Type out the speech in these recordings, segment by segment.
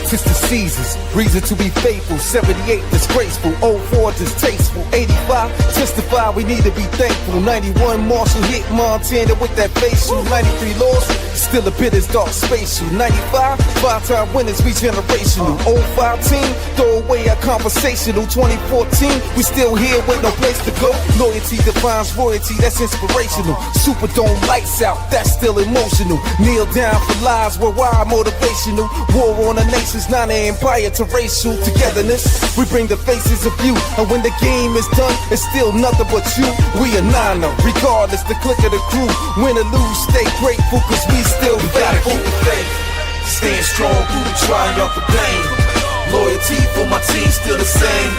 since the seasons. Reason to be faithful. 78 disgraceful. 04 distasteful. 85 testify we need to be thankful. 91 Marshall hit Montana with that facial. 93 lost, still a bit as dark spatial. 95 five-time winners, we generational. 05 team, throw away our conversational. 2014, we still here with no place to go. Loyalty defines royalty, that's inspirational. Superdome lights out, that's still emotional. Kneel down for lives, worldwide motivational. War on the nations, not an empire to racial togetherness. We bring the faces of you, and when the game is done, it's still nothing but you. We a niner, regardless the click of the crew. Win or lose, stay grateful, cause we still faithful. Stand strong through the triumph of pain. Loyalty for my team still the same.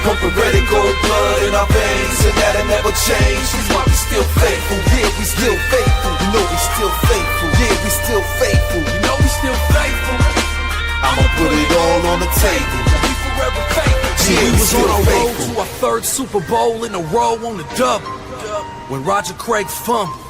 Pumping red and gold blood in our veins, and that'll never change. That's why we still faithful. Yeah, we still faithful. You know we still faithful. Yeah, we still faithful. You know we still faithful. I'ma put it all on the table. We forever faithful. Yeah, we was on our road to our third Super Bowl in a row on the double. When Roger Craig fumbled.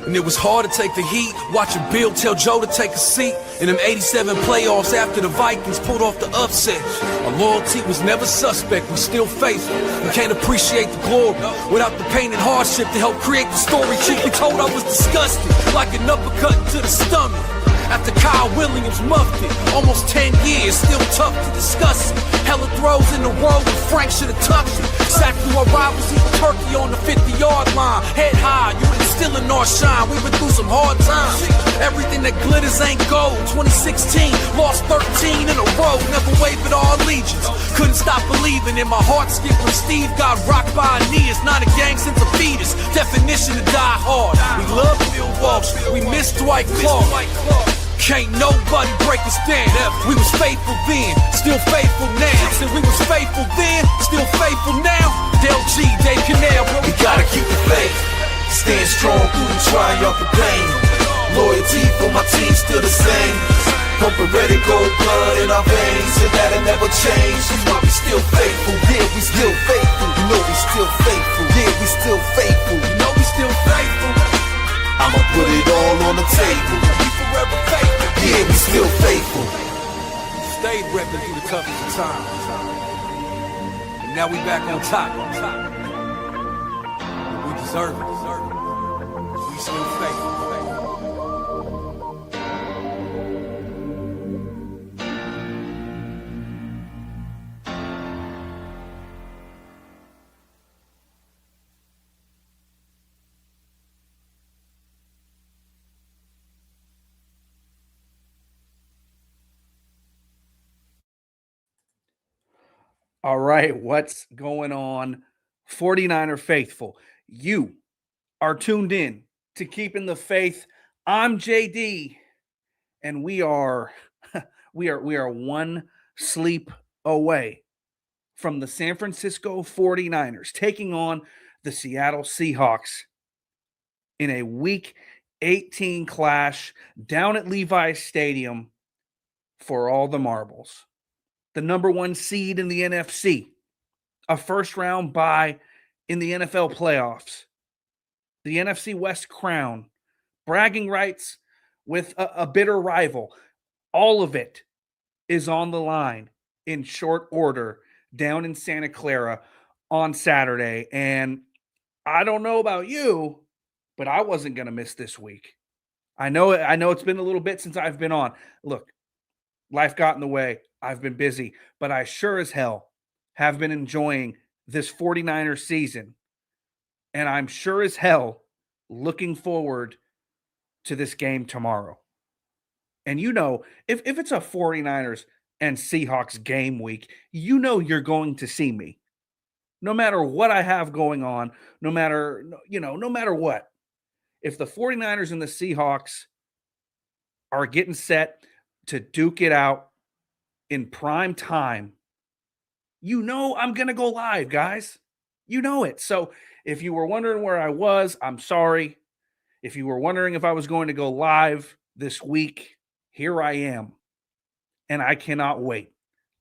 And it was hard to take the heat, watching Bill tell Joe to take a seat. In them 87 playoffs after the Vikings pulled off the upset. Our loyalty was never suspect, we still faithful. We can't appreciate the glory without the pain and hardship to help create the story. Truth be told, I was disgusted, like an uppercut to the stomach. After Kyle Williams muffed it, almost 10 years, still tough to discuss it. Hella throws in the road when Frank should have touched it. Exactly what rivals eat turkey on the 50-yard line. Head high, you ain't stealing our shine. We've been through some hard times. Everything that glitters ain't gold. 2016, lost 13 in a row. Never wavered our allegiance. Couldn't stop believing in my heart skip when Steve got rocked by Aeneas. Not a gang since a fetus. Definition of die hard. We love Bill Walsh. We miss Dwight Clark. Can't nobody break us down. We was faithful then, still faithful now. Said we was faithful then, still faithful now. Del G, Dave Canal, bro, we gotta keep the faith. Stand strong through the triumph of pain. Loyalty for my team still the same. Pumping red and gold blood in our veins, and that'll never change. That's why we still faithful. Yeah, we still faithful. You know we still faithful. Yeah, we still faithful. You know we still faithful. I'ma put it all on the table. We forever faithful. Yeah, we still faithful. Stayed repping through the toughest of times. And now we back on top. We deserve it. We still faithful. All right, what's going on, 49er faithful? You are tuned in to Keeping the Faith. I'm JD, and we are one sleep away from the San Francisco 49ers taking on the Seattle Seahawks in a Week 18 clash down at Levi Stadium for all the marbles. The number one seed in the NFC, a first-round bye in the NFL playoffs, the NFC West crown, bragging rights with a bitter rival. All of it is on the line in short order down in Santa Clara on Saturday. And I don't know about you, but I wasn't going to miss this week. I know it's been a little bit since I've been on. Look, life got in the way. I've been busy, but I sure as hell have been enjoying this 49ers season. And I'm sure as hell looking forward to this game tomorrow. And you know, if it's a 49ers and Seahawks game week, you know you're going to see me. No matter what I have going on, no matter what. If the 49ers and the Seahawks are getting set to duke it out in prime time, you know I'm going to go live, guys. You know it. So if you were wondering where I was, I'm sorry. If you were wondering if I was going to go live this week, here I am. And I cannot wait.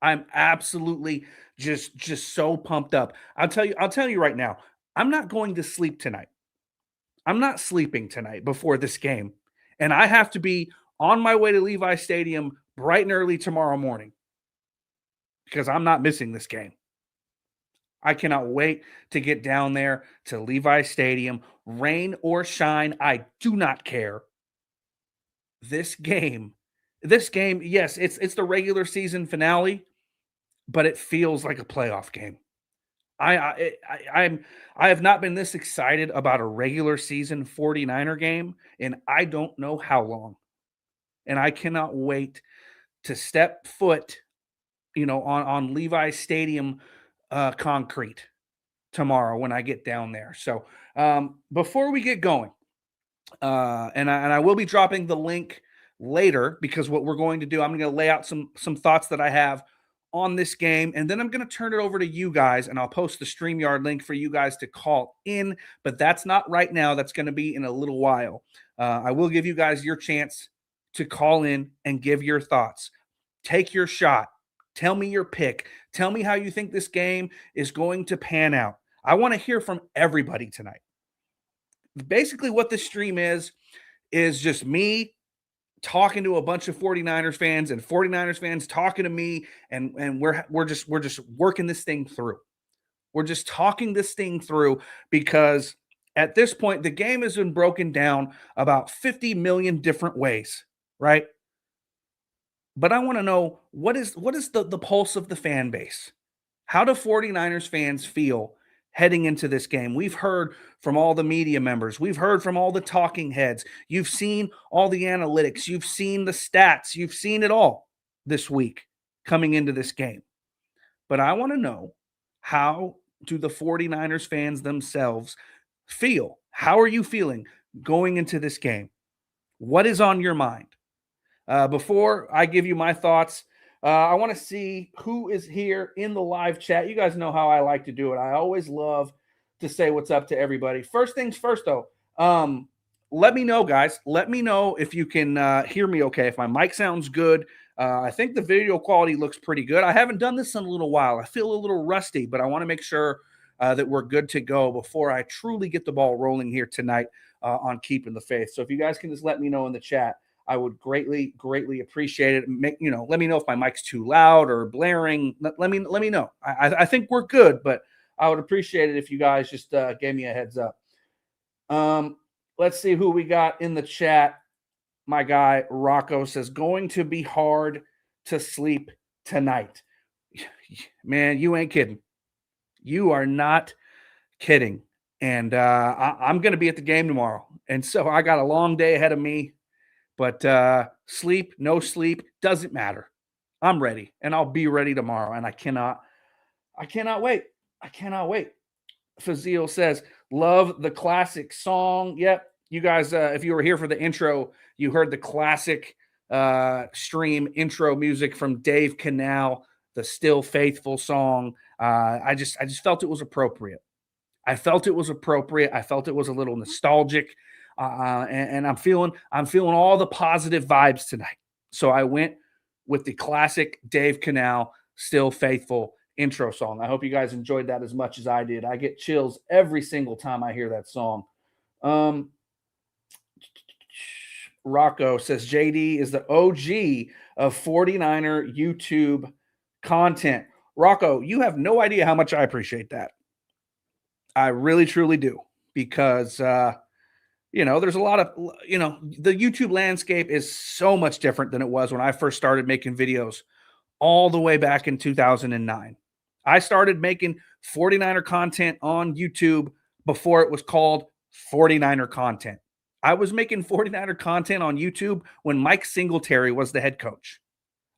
I'm absolutely just so pumped up. I'll tell you right now, I'm not going to sleep tonight. I'm not sleeping tonight before this game. And I have to be on my way to Levi Stadium bright and early tomorrow morning because I'm not missing this game. I cannot wait to get down there to Levi Stadium, rain or shine. I do not care. This game, yes, it's the regular season finale, but it feels like a playoff game. I have not been this excited about a regular season 49er game and I don't know how long. And I cannot wait to step foot, on Levi Stadium concrete tomorrow when I get down there. So before we get going, and I will be dropping the link later because what we're going to do, I'm going to lay out some thoughts that I have on this game, and then I'm going to turn it over to you guys, and I'll post the StreamYard link for you guys to call in. But that's not right now. That's going to be in a little while. I will give you guys your chance to call in and give your thoughts. Take your shot. Tell me your pick. Tell me how you think this game is going to pan out. I want to hear from everybody tonight. Basically, what this stream is just me talking to a bunch of 49ers fans and 49ers fans talking to me, and we're just working this thing through. We're just talking this thing through because at this point, the game has been broken down about 50 million different ways, right? But I want to know what is the pulse of the fan base? How do 49ers fans feel heading into this game? We've heard from all the media members. We've heard from all the talking heads. You've seen all the analytics. You've seen the stats. You've seen it all this week coming into this game. But I want to know, how do the 49ers fans themselves feel? How are you feeling going into this game? What is on your mind? Before I give you my thoughts, I want to see who is here in the live chat. You guys know how I like to do it. I always love to say what's up to everybody. First things first, though. Let me know, guys. Let me know if you can hear me okay, if my mic sounds good. I think the video quality looks pretty good. I haven't done this in a little while. I feel a little rusty, but I want to make sure that we're good to go before I truly get the ball rolling here tonight on Keeping the Faith. So if you guys can just let me know in the chat, I would greatly, greatly appreciate it. Let me know if my mic's too loud or blaring. Let me know. I think we're good, but I would appreciate it if you guys just gave me a heads up. Let's see who we got in the chat. My guy Rocco says, going to be hard to sleep tonight. Man, you ain't kidding. You are not kidding. And I'm going to be at the game tomorrow. And so I got a long day ahead of me. But sleep, no sleep, doesn't matter. I'm ready, and I'll be ready tomorrow. And I cannot wait. I cannot wait. Fazil says, love the classic song. Yep. You guys, if you were here for the intro, you heard the classic stream intro music from Dave Canal, the Still Faithful song. I just felt it was appropriate. I felt it was appropriate. I felt it was a little nostalgic. And I'm feeling all the positive vibes tonight. So I went with the classic Dave Canal, Still Faithful intro song. I hope you guys enjoyed that as much as I did. I get chills every single time I hear that song. Rocco says JD is the OG of 49er YouTube content. Rocco, you have no idea how much I appreciate that. I really, truly do. Because there's a lot of, the YouTube landscape is so much different than it was when I first started making videos all the way back in 2009. I started making 49er content on YouTube before it was called 49er content. I was making 49er content on YouTube when Mike Singletary was the head coach.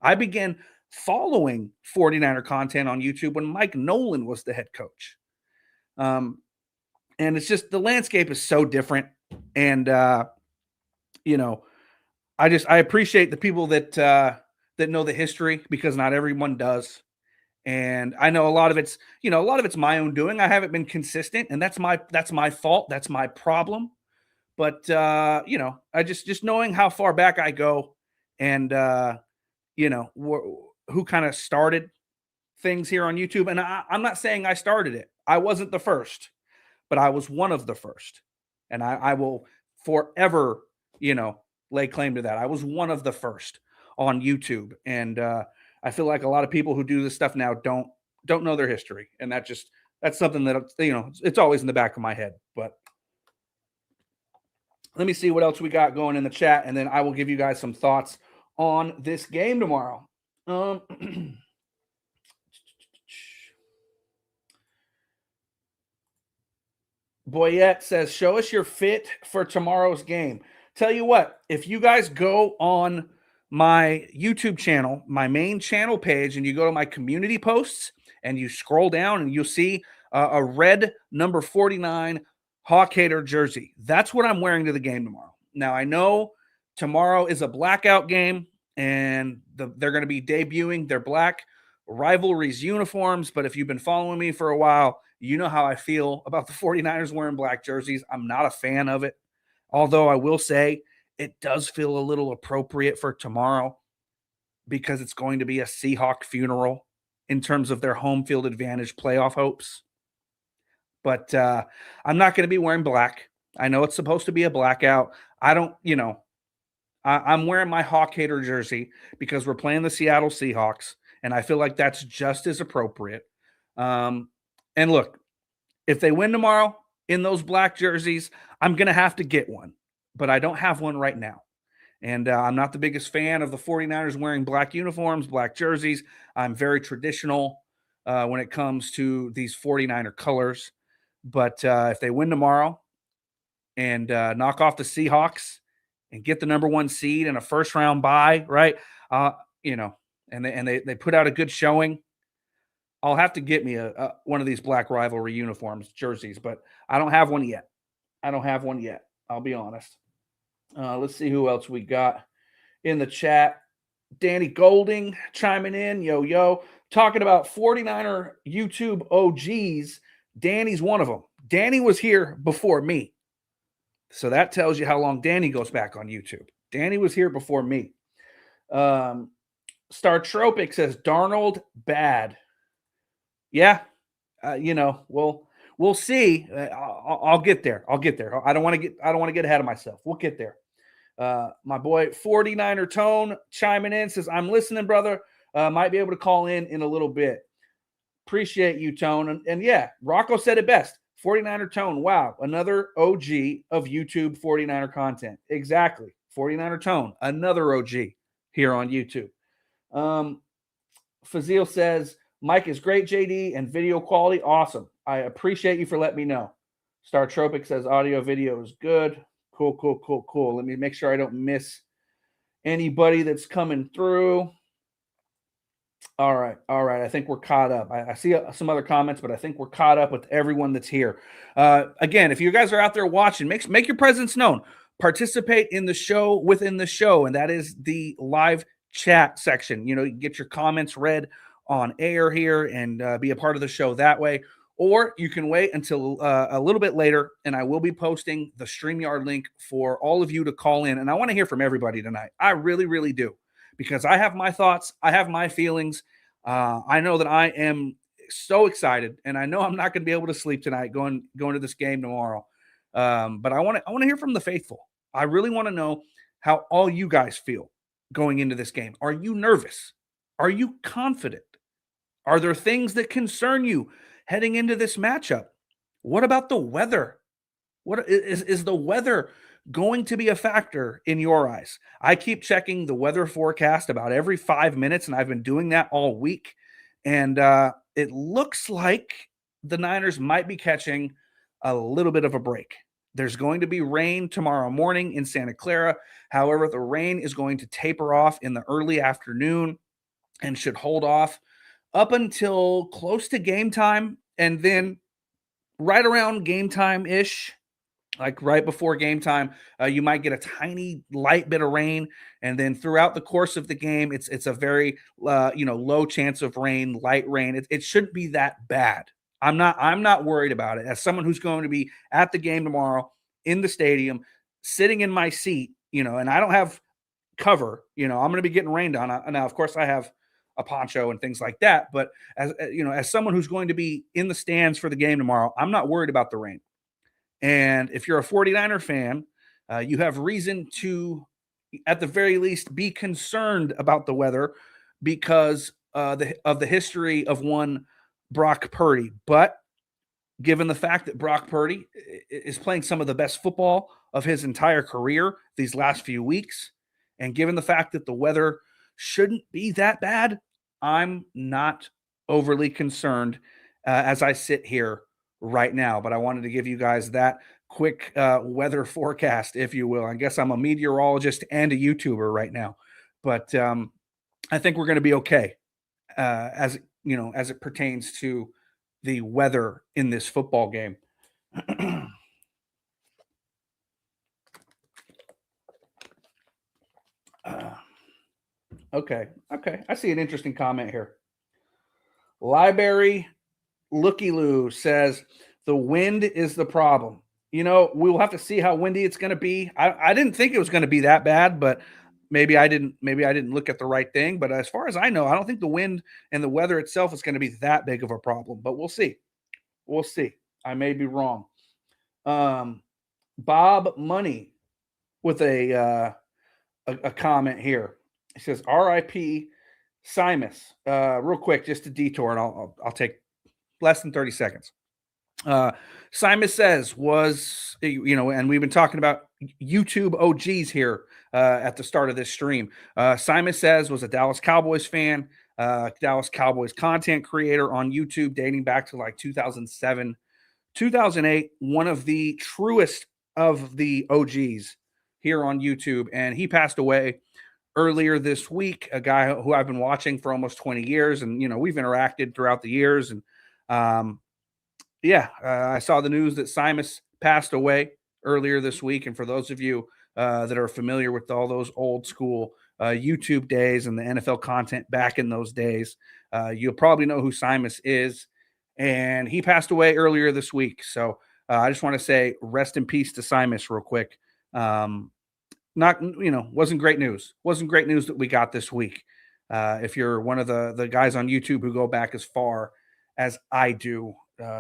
I began following 49er content on YouTube when Mike Nolan was the head coach. And it's just, the landscape is so different. And, I appreciate the people that know the history, because not everyone does. And I know a lot of it's my own doing. I haven't been consistent, and that's my fault. That's my problem. But, I just knowing how far back I go, and, who kind of started things here on YouTube. And I'm not saying I started it. I wasn't the first, but I was one of the first. And I will forever, lay claim to that. I was one of the first. on YouTube. And I feel like a lot of people who do this stuff now don't know their history. And that's something that, it's always in the back of my head. But let me see what else we got going in the chat, and then I will give you guys some thoughts on this game tomorrow. Boyette says, show us your fit for tomorrow's game. Tell you what, if you guys go on my YouTube channel, my main channel page, and you go to my community posts and you scroll down and you'll see a red number 49 Hawk Hater jersey. That's what I'm wearing to the game tomorrow. Now, I know tomorrow is a blackout game, and they're going to be debuting their black rivalries uniforms. But if you've been following me for a while, you know how I feel about the 49ers wearing black jerseys. I'm not a fan of it. Although I will say it does feel a little appropriate for tomorrow because it's going to be a Seahawk funeral in terms of their home field advantage playoff hopes. But I'm not going to be wearing black. I know it's supposed to be a blackout. I'm wearing my Hawk Hater jersey because we're playing the Seattle Seahawks, and I feel like that's just as appropriate. And look, if they win tomorrow in those black jerseys, I'm going to have to get one, but I don't have one right now. And I'm not the biggest fan of the 49ers wearing black uniforms, black jerseys. I'm very traditional when it comes to these 49er colors. But if they win tomorrow and knock off the Seahawks and get the number 1 seed and a first-round bye, right, and they put out a good showing, I'll have to get me one of these black rivalry uniforms, jerseys, but I don't have one yet. I'll be honest. Let's see who else we got in the chat. Danny Golding chiming in, yo, talking about 49er YouTube OGs. Danny's one of them. Danny was here before me. So that tells you how long Danny goes back on YouTube. Danny was here before me. Star Tropic says, Darnold, bad. Yeah, we'll see. I'll get there. I don't want to get ahead of myself. We'll get there. My boy 49er Tone chiming in says, I'm listening, brother. Might be able to call in a little bit. Appreciate you, Tone. And yeah, Rocco said it best. 49er Tone. Wow, another OG of YouTube 49er content. Exactly. 49er Tone, another OG here on YouTube. Fazil says, Mike is great, JD, and video quality, awesome. I appreciate you for letting me know. Star Tropic says audio video is good. Cool. Let me make sure I don't miss anybody that's coming through. All right. I think we're caught up. I see some other comments, but I think we're caught up with everyone that's here. Again, if you guys are out there watching, make your presence known. Participate in the show within the show, and that is the live chat section. You get your comments read on air here and be a part of the show that way. Or you can wait until a little bit later, and I will be posting the StreamYard link for all of you to call in. And I want to hear from everybody tonight. I really, really do, because I have my thoughts. I have my feelings. I know that I am so excited, and I know I'm not going to be able to sleep tonight going to this game tomorrow. But I want to hear from the faithful. I really want to know how all you guys feel going into this game. Are you nervous? Are you confident? Are there things that concern you heading into this matchup? What about the weather? What is the weather going to be a factor in your eyes? I keep checking the weather forecast about every 5 minutes, and I've been doing that all week. And it looks like the Niners might be catching a little bit of a break. There's going to be rain tomorrow morning in Santa Clara. However, the rain is going to taper off in the early afternoon and should hold off up until close to game time. And then right around game time-ish, like right before game time, you might get a tiny light bit of rain. And then throughout the course of the game, it's a very low chance of rain, light rain. It shouldn't be that bad. I'm not worried about it. As someone who's going to be at the game tomorrow in the stadium, sitting in my seat, and I don't have cover, I'm going to be getting rained on. Now, of course, I have a poncho and things like that. But as someone who's going to be in the stands for the game tomorrow, I'm not worried about the rain. And if you're a 49er fan, you have reason to at the very least be concerned about the weather because of the history of one Brock Purdy. But given the fact that Brock Purdy is playing some of the best football of his entire career these last few weeks, and given the fact that the weather shouldn't be that bad, I'm not overly concerned as I sit here right now. But I wanted to give you guys that quick weather forecast, if you will. I guess I'm a meteorologist and a YouTuber right now, but I think we're going to be okay as as it pertains to the weather in this football game. Okay. I see an interesting comment here. Library Looky Loo says the wind is the problem. We'll have to see how windy it's going to be. I didn't think it was going to be that bad, but maybe I didn't look at the right thing. But as far as I know, I don't think the wind and the weather itself is going to be that big of a problem. But we'll see. We'll see. I may be wrong. Bob Money with a comment here. He says, "R.I.P. Simus." Real quick, just a detour, and I'll take less than 30 seconds. Simus says and we've been talking about YouTube OGs here at the start of this stream. Simus says was a Dallas Cowboys fan, Dallas Cowboys content creator on YouTube dating back to like 2007, 2008, one of the truest of the OGs here on YouTube. And he passed away earlier this week, a guy who I've been watching for almost 20 years. And, we've interacted throughout the years. And I saw the news that Simus passed away earlier this week. And for those of you that are familiar with all those old school YouTube days and the NFL content back in those days, you'll probably know who Simus is. And he passed away earlier this week. So I just want to say rest in peace to Simus real quick. Wasn't great news. Wasn't great news that we got this week. If you're one of the guys on YouTube who go back as far as I do.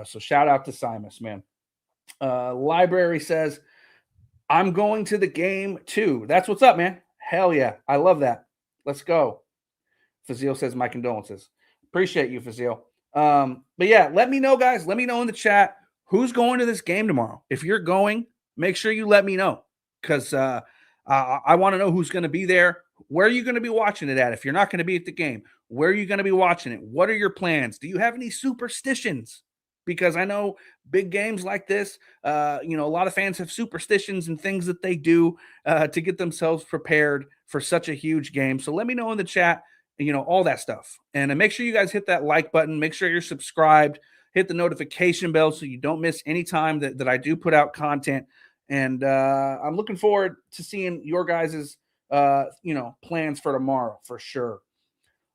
So shout out to Simus, man. Library says, I'm going to the game too. That's what's up, man. Hell yeah. I love that. Let's go. Fazil says, my condolences. Appreciate you, Fazil. But yeah, let me know, guys. Let me know in the chat who's going to this game tomorrow. If you're going, make sure you let me know because I want to know who's going to be there. Where are you going to be watching it at? If you're not going to be at the game, where are you going to be watching it? What are your plans? Do you have any superstitions? Because I know big games like this, a lot of fans have superstitions and things that they do to get themselves prepared for such a huge game. So let me know in the chat, all that stuff. And make sure you guys hit that like button. Make sure you're subscribed. Hit the notification bell so you don't miss any time that I do put out content. And I'm looking forward to seeing your guys' plans for tomorrow for sure.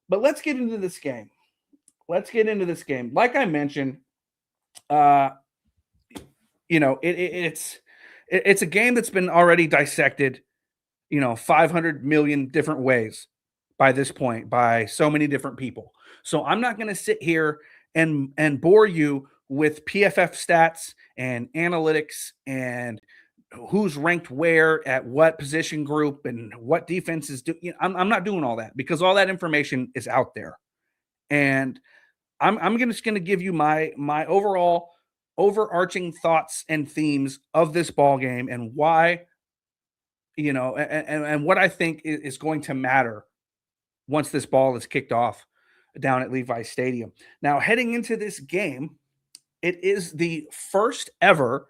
But let's get into this game. Like I mentioned, it's a game that's been already dissected, 500 million different ways by this point by so many different people. So I'm not going to sit here and bore you with PFF stats and analytics and who's ranked where at what position group and what defenses do. I'm not doing all that because all that information is out there. And I'm just going to give you my overall overarching thoughts and themes of this ball game and why, and what I think is going to matter once this ball is kicked off down at Levi Stadium. Now, heading into this game, it is the first ever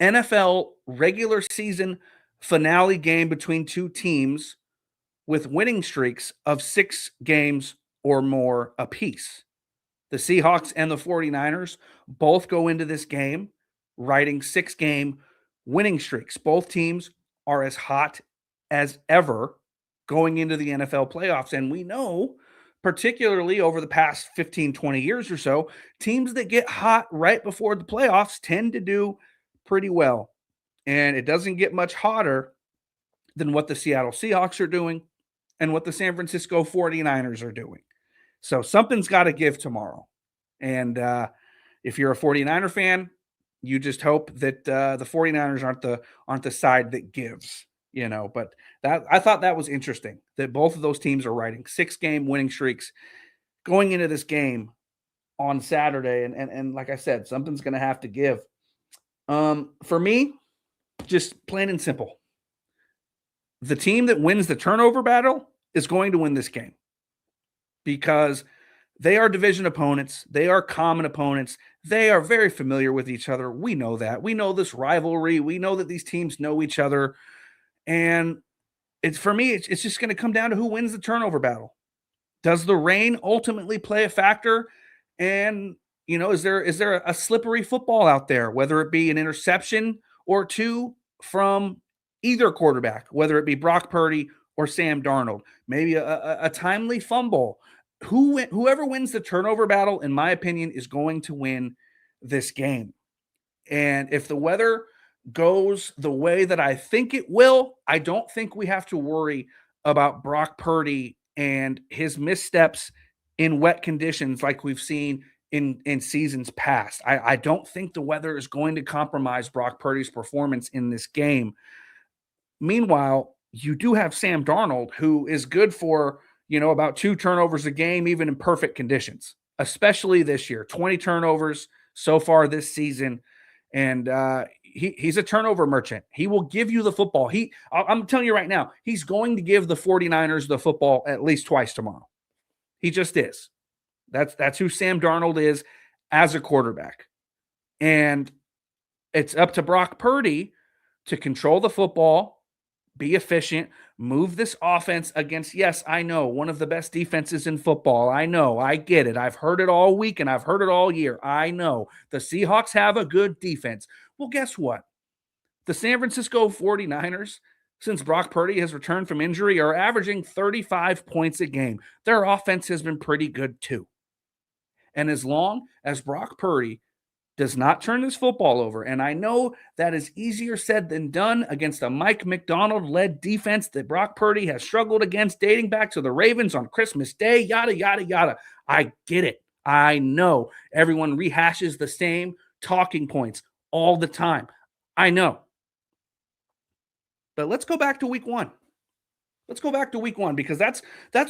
NFL regular season finale game between two teams with winning streaks of 6 games or more apiece. The Seahawks and the 49ers both go into this game riding 6-game winning streaks. Both teams are as hot as ever going into the NFL playoffs. And we know, particularly over the past 15, 20 years or so, teams that get hot right before the playoffs tend to do pretty well. And it doesn't get much hotter than what the Seattle Seahawks are doing and what the San Francisco 49ers are doing. So something's got to give tomorrow. And if you're a 49er fan, you just hope that the 49ers aren't the side that gives. But that I thought that was interesting that both of those teams are riding 6-game winning streaks going into this game on Saturday. And like I said, something's going to have to give. For me, just plain and simple, the team that wins the turnover battle is going to win this game because they are division opponents. They are common opponents. They are very familiar with each other. We know that. We know this rivalry. We know that these teams know each other. And for me, it's just going to come down to who wins the turnover battle. Does the rain ultimately play a factor? And, is there a slippery football out there, whether it be an interception or two from either quarterback, whether it be Brock Purdy or Sam Darnold, maybe a timely fumble? Whoever wins the turnover battle, in my opinion, is going to win this game. And if the weather goes the way that I think it will, I don't think we have to worry about Brock Purdy and his missteps in wet conditions like we've seen in seasons past. I don't think the weather is going to compromise Brock Purdy's performance in this game. Meanwhile, you do have Sam Darnold, who is good for, about 2 turnovers a game, even in perfect conditions, especially this year. 20 turnovers so far this season. And he's a turnover merchant. He will give you the football. I'm telling you right now, he's going to give the 49ers the football at least twice tomorrow. He just is. That's who Sam Darnold is as a quarterback. And it's up to Brock Purdy to control the football, be efficient, move this offense against, yes, I know, one of the best defenses in football. I know, I get it. I've heard it all week and I've heard it all year. I know the Seahawks have a good defense. Well, guess what? The San Francisco 49ers, since Brock Purdy has returned from injury, are averaging 35 points a game. Their offense has been pretty good too. And as long as Brock Purdy does not turn this football over, and I know that is easier said than done against a Mike McDonald-led defense that Brock Purdy has struggled against dating back to the Ravens on Christmas Day, yada, yada, yada. I get it. I know everyone rehashes the same talking points all the time. I know. But let's go back to week one. Let's go back to week one because that's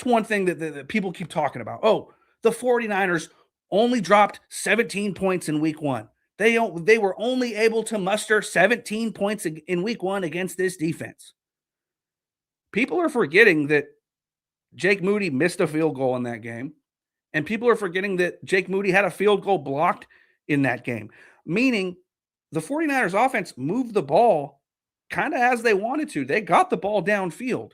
one thing that people keep talking about. Oh, the 49ers only dropped 17 points in week one. They were only able to muster 17 points in week one against this defense. People are forgetting that Jake Moody missed a field goal in that game. And people are forgetting that Jake Moody had a field goal blocked in that game. Meaning the 49ers offense moved the ball kind of as they wanted to. They got the ball downfield.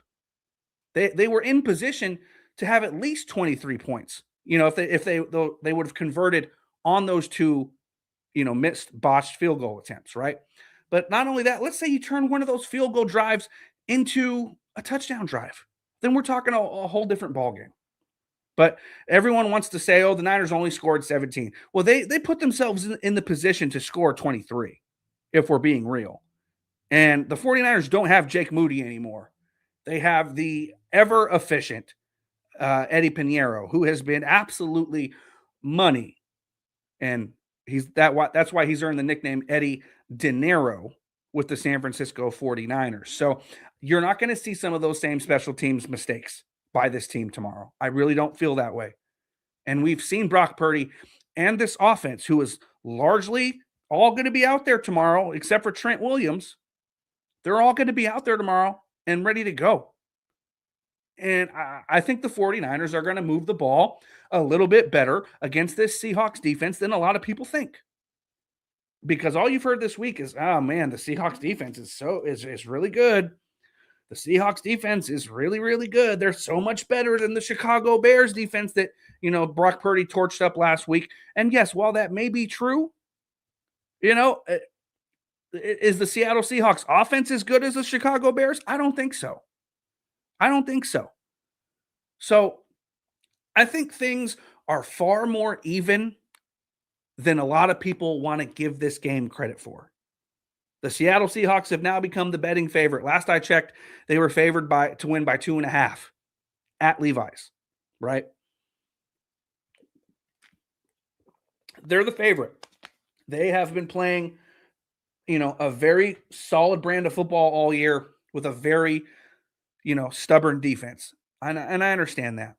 They were in position to have at least 23 points. If they would have converted on those 2, missed botched field goal attempts, right? But not only that, let's say you turn one of those field goal drives into a touchdown drive. Then we're talking a whole different ballgame. But everyone wants to say, oh, the Niners only scored 17. Well, they put themselves in the position to score 23, if we're being real. And the 49ers don't have Jake Moody anymore. They have the ever-efficient Eddie Pinheiro, who has been absolutely money. And that's why he's earned the nickname Eddie Dinero with the San Francisco 49ers. So you're not going to see some of those same special teams mistakes by this team tomorrow. I really don't feel that way. And we've seen Brock Purdy and this offense, who is largely all going to be out there tomorrow, except for Trent Williams. They're all going to be out there tomorrow and ready to go. And I think the 49ers are going to move the ball a little bit better against this Seahawks defense than a lot of people think. Because all you've heard this week is, oh man, the Seahawks defense is really good. The Seahawks defense is really, really good. They're so much better than the Chicago Bears defense that, Brock Purdy torched up last week. And yes, while that may be true, is the Seattle Seahawks offense as good as the Chicago Bears? I don't think so. So I think things are far more even than a lot of people want to give this game credit for. The Seattle Seahawks have now become the betting favorite. Last I checked, they were favored to win by 2.5 at Levi's, right? They're the favorite. They have been playing, a very solid brand of football all year. with a very, stubborn defense. And I understand that.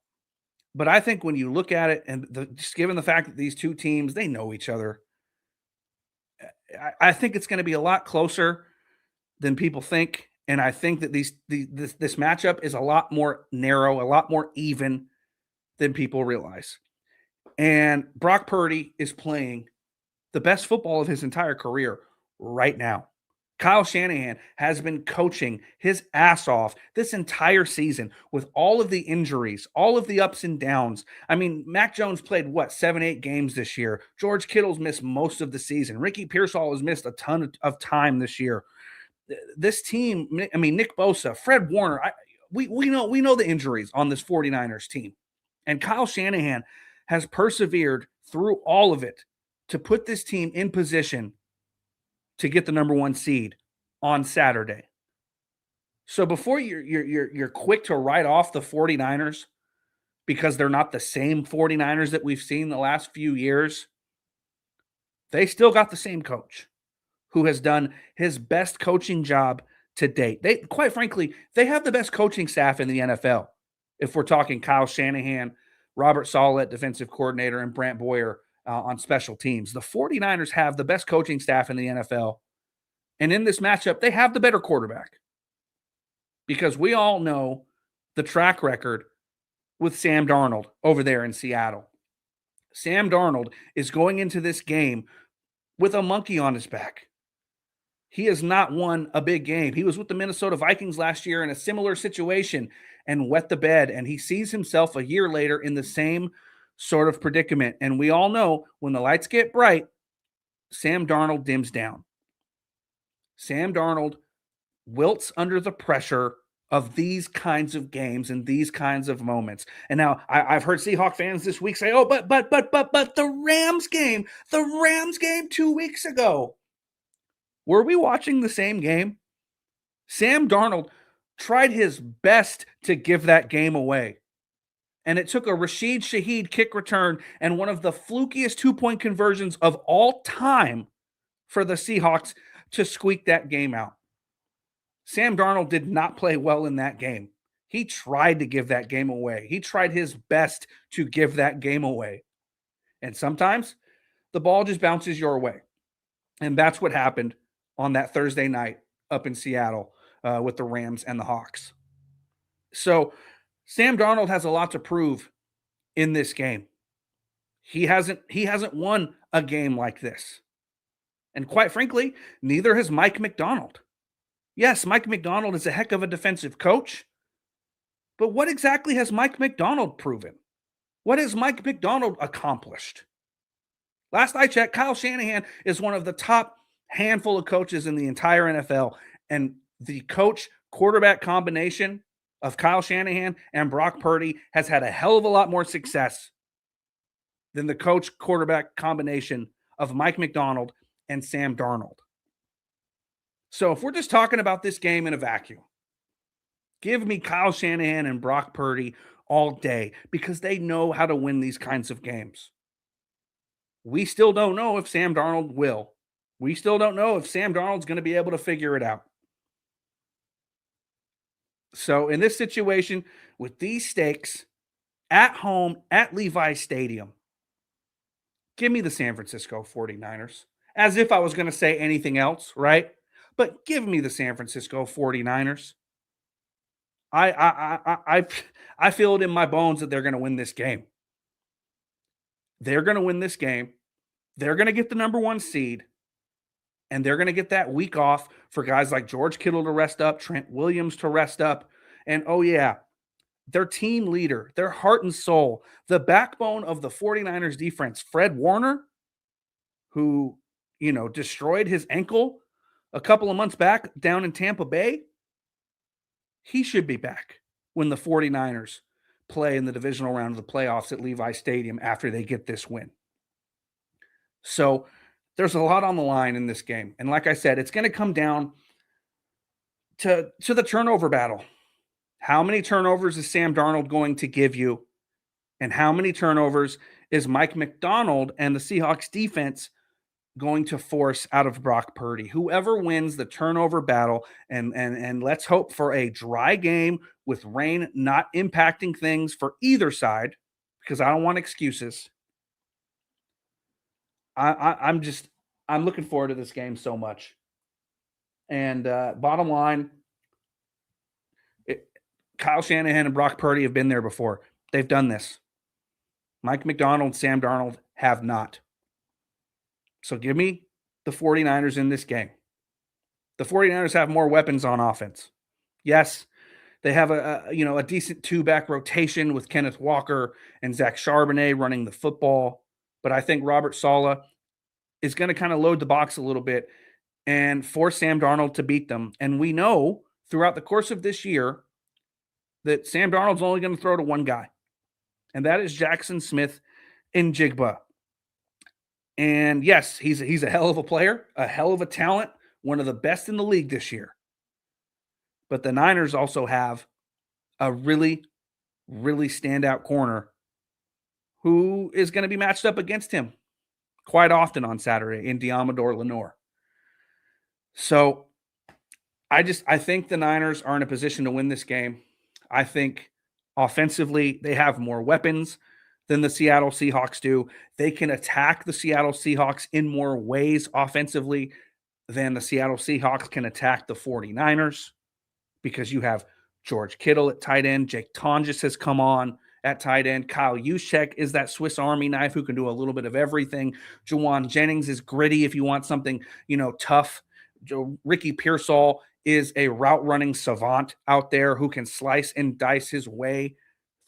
But I think when you look at it and just given the fact that these two teams, they know each other, I think it's going to be a lot closer than people think. And I think that this matchup is a lot more narrow, a lot more even than people realize. And Brock Purdy is playing the best football of his entire career right now. Kyle Shanahan has been coaching his ass off this entire season with all of the injuries, all of the ups and downs. I mean, Mac Jones played, 7, 8 games this year. George Kittle's missed most of the season. Ricky Pearsall has missed a ton of time this year. This team, I mean, Nick Bosa, Fred Warner, we know the injuries on this 49ers team. And Kyle Shanahan has persevered through all of it to put this team in position to get the number 1 seed on Saturday. So before you're quick to write off the 49ers because they're not the same 49ers that we've seen the last few years, they still got the same coach who has done his best coaching job to date. They, quite frankly, they have the best coaching staff in the NFL. If we're talking Kyle Shanahan, Robert Saleh, defensive coordinator, and Brant Boyer on special teams. The 49ers have the best coaching staff in the NFL. And in this matchup, they have the better quarterback. Because we all know the track record with Sam Darnold over there in Seattle. Sam Darnold is going into this game with a monkey on his back. He has not won a big game. He was with the Minnesota Vikings last year in a similar situation and wet the bed. And he sees himself a year later in the same sort of predicament. And we all know when the lights get bright, Sam Darnold dims down. Sam Darnold wilts under the pressure of these kinds of games and these kinds of moments. And now I've heard Seahawks fans this week say, "Oh, but the Rams game 2 weeks ago." Were we watching the same game? Sam Darnold tried his best to give that game away. And it took a Rashid Shaheed kick return and one of the flukiest 2-point conversions of all time for the Seahawks to squeak that game out. Sam Darnold did not play well in that game. He tried to give that game away. He tried his best to give that game away. And sometimes the ball just bounces your way. And that's what happened on that Thursday night up in Seattle with the Rams and the Hawks. So Sam Darnold has a lot to prove in this game. He hasn't won a game like this. And quite frankly, neither has Mike Macdonald. Yes, Mike Macdonald is a heck of a defensive coach. But what exactly has Mike Macdonald proven? What has Mike Macdonald accomplished? Last I checked, Kyle Shanahan is one of the top handful of coaches in the entire NFL. And the coach-quarterback combination of Kyle Shanahan and Brock Purdy has had a hell of a lot more success than the coach-quarterback combination of Mike Macdonald and Sam Darnold. So if we're just talking about this game in a vacuum, give me Kyle Shanahan and Brock Purdy all day because they know how to win these kinds of games. We still don't know if Sam Darnold will. We still don't know if Sam Darnold's going to be able to figure it out. So in this situation, with these stakes, at home, at Levi Stadium, give me the San Francisco 49ers. As if I was going to say anything else, right? But give me the San Francisco 49ers. I feel it in my bones that they're going to win this game. They're going to win this game. They're going to get the number 1 seed. And they're going to get that week off for guys like George Kittle to rest up, Trent Williams to rest up. And oh yeah, their team leader, their heart and soul, the backbone of the 49ers defense, Fred Warner, who, destroyed his ankle a couple of months back down in Tampa Bay. He should be back when the 49ers play in the divisional round of the playoffs at Levi Stadium after they get this win. So there's a lot on the line in this game. And like I said, it's going to come down to the turnover battle. How many turnovers is Sam Darnold going to give you? And how many turnovers is Mike Macdonald and the Seahawks defense going to force out of Brock Purdy? Whoever wins the turnover battle, and let's hope for a dry game with rain not impacting things for either side, because I don't want excuses. I'm looking forward to this game so much. And bottom line, Kyle Shanahan and Brock Purdy have been there before. They've done this. Mike McDonald, Sam Darnold have not. So give me the 49ers in this game. The 49ers have more weapons on offense. Yes, they have a decent two-back rotation with Kenneth Walker and Zach Charbonnet running the football. But I think Robert Saleh is going to kind of load the box a little bit and force Sam Darnold to beat them. And we know throughout the course of this year that Sam Darnold's only going to throw to one guy, and that is Jackson Smith in Jigba. And yes, he's a hell of a player, a hell of a talent, one of the best in the league this year. But the Niners also have a really, really standout corner who is going to be matched up against him quite often on Saturday in Diamador Lenore. So I think the Niners are in a position to win this game. I think offensively they have more weapons than the Seattle Seahawks do. They can attack the Seattle Seahawks in more ways offensively than the Seattle Seahawks can attack the 49ers, because you have George Kittle at tight end. Jake Tonjes has come on at tight end. Kyle Juszczyk is that Swiss Army knife who can do a little bit of everything. Juwan Jennings is gritty if you want something, tough. Ricky Pearsall is a route running savant out there who can slice and dice his way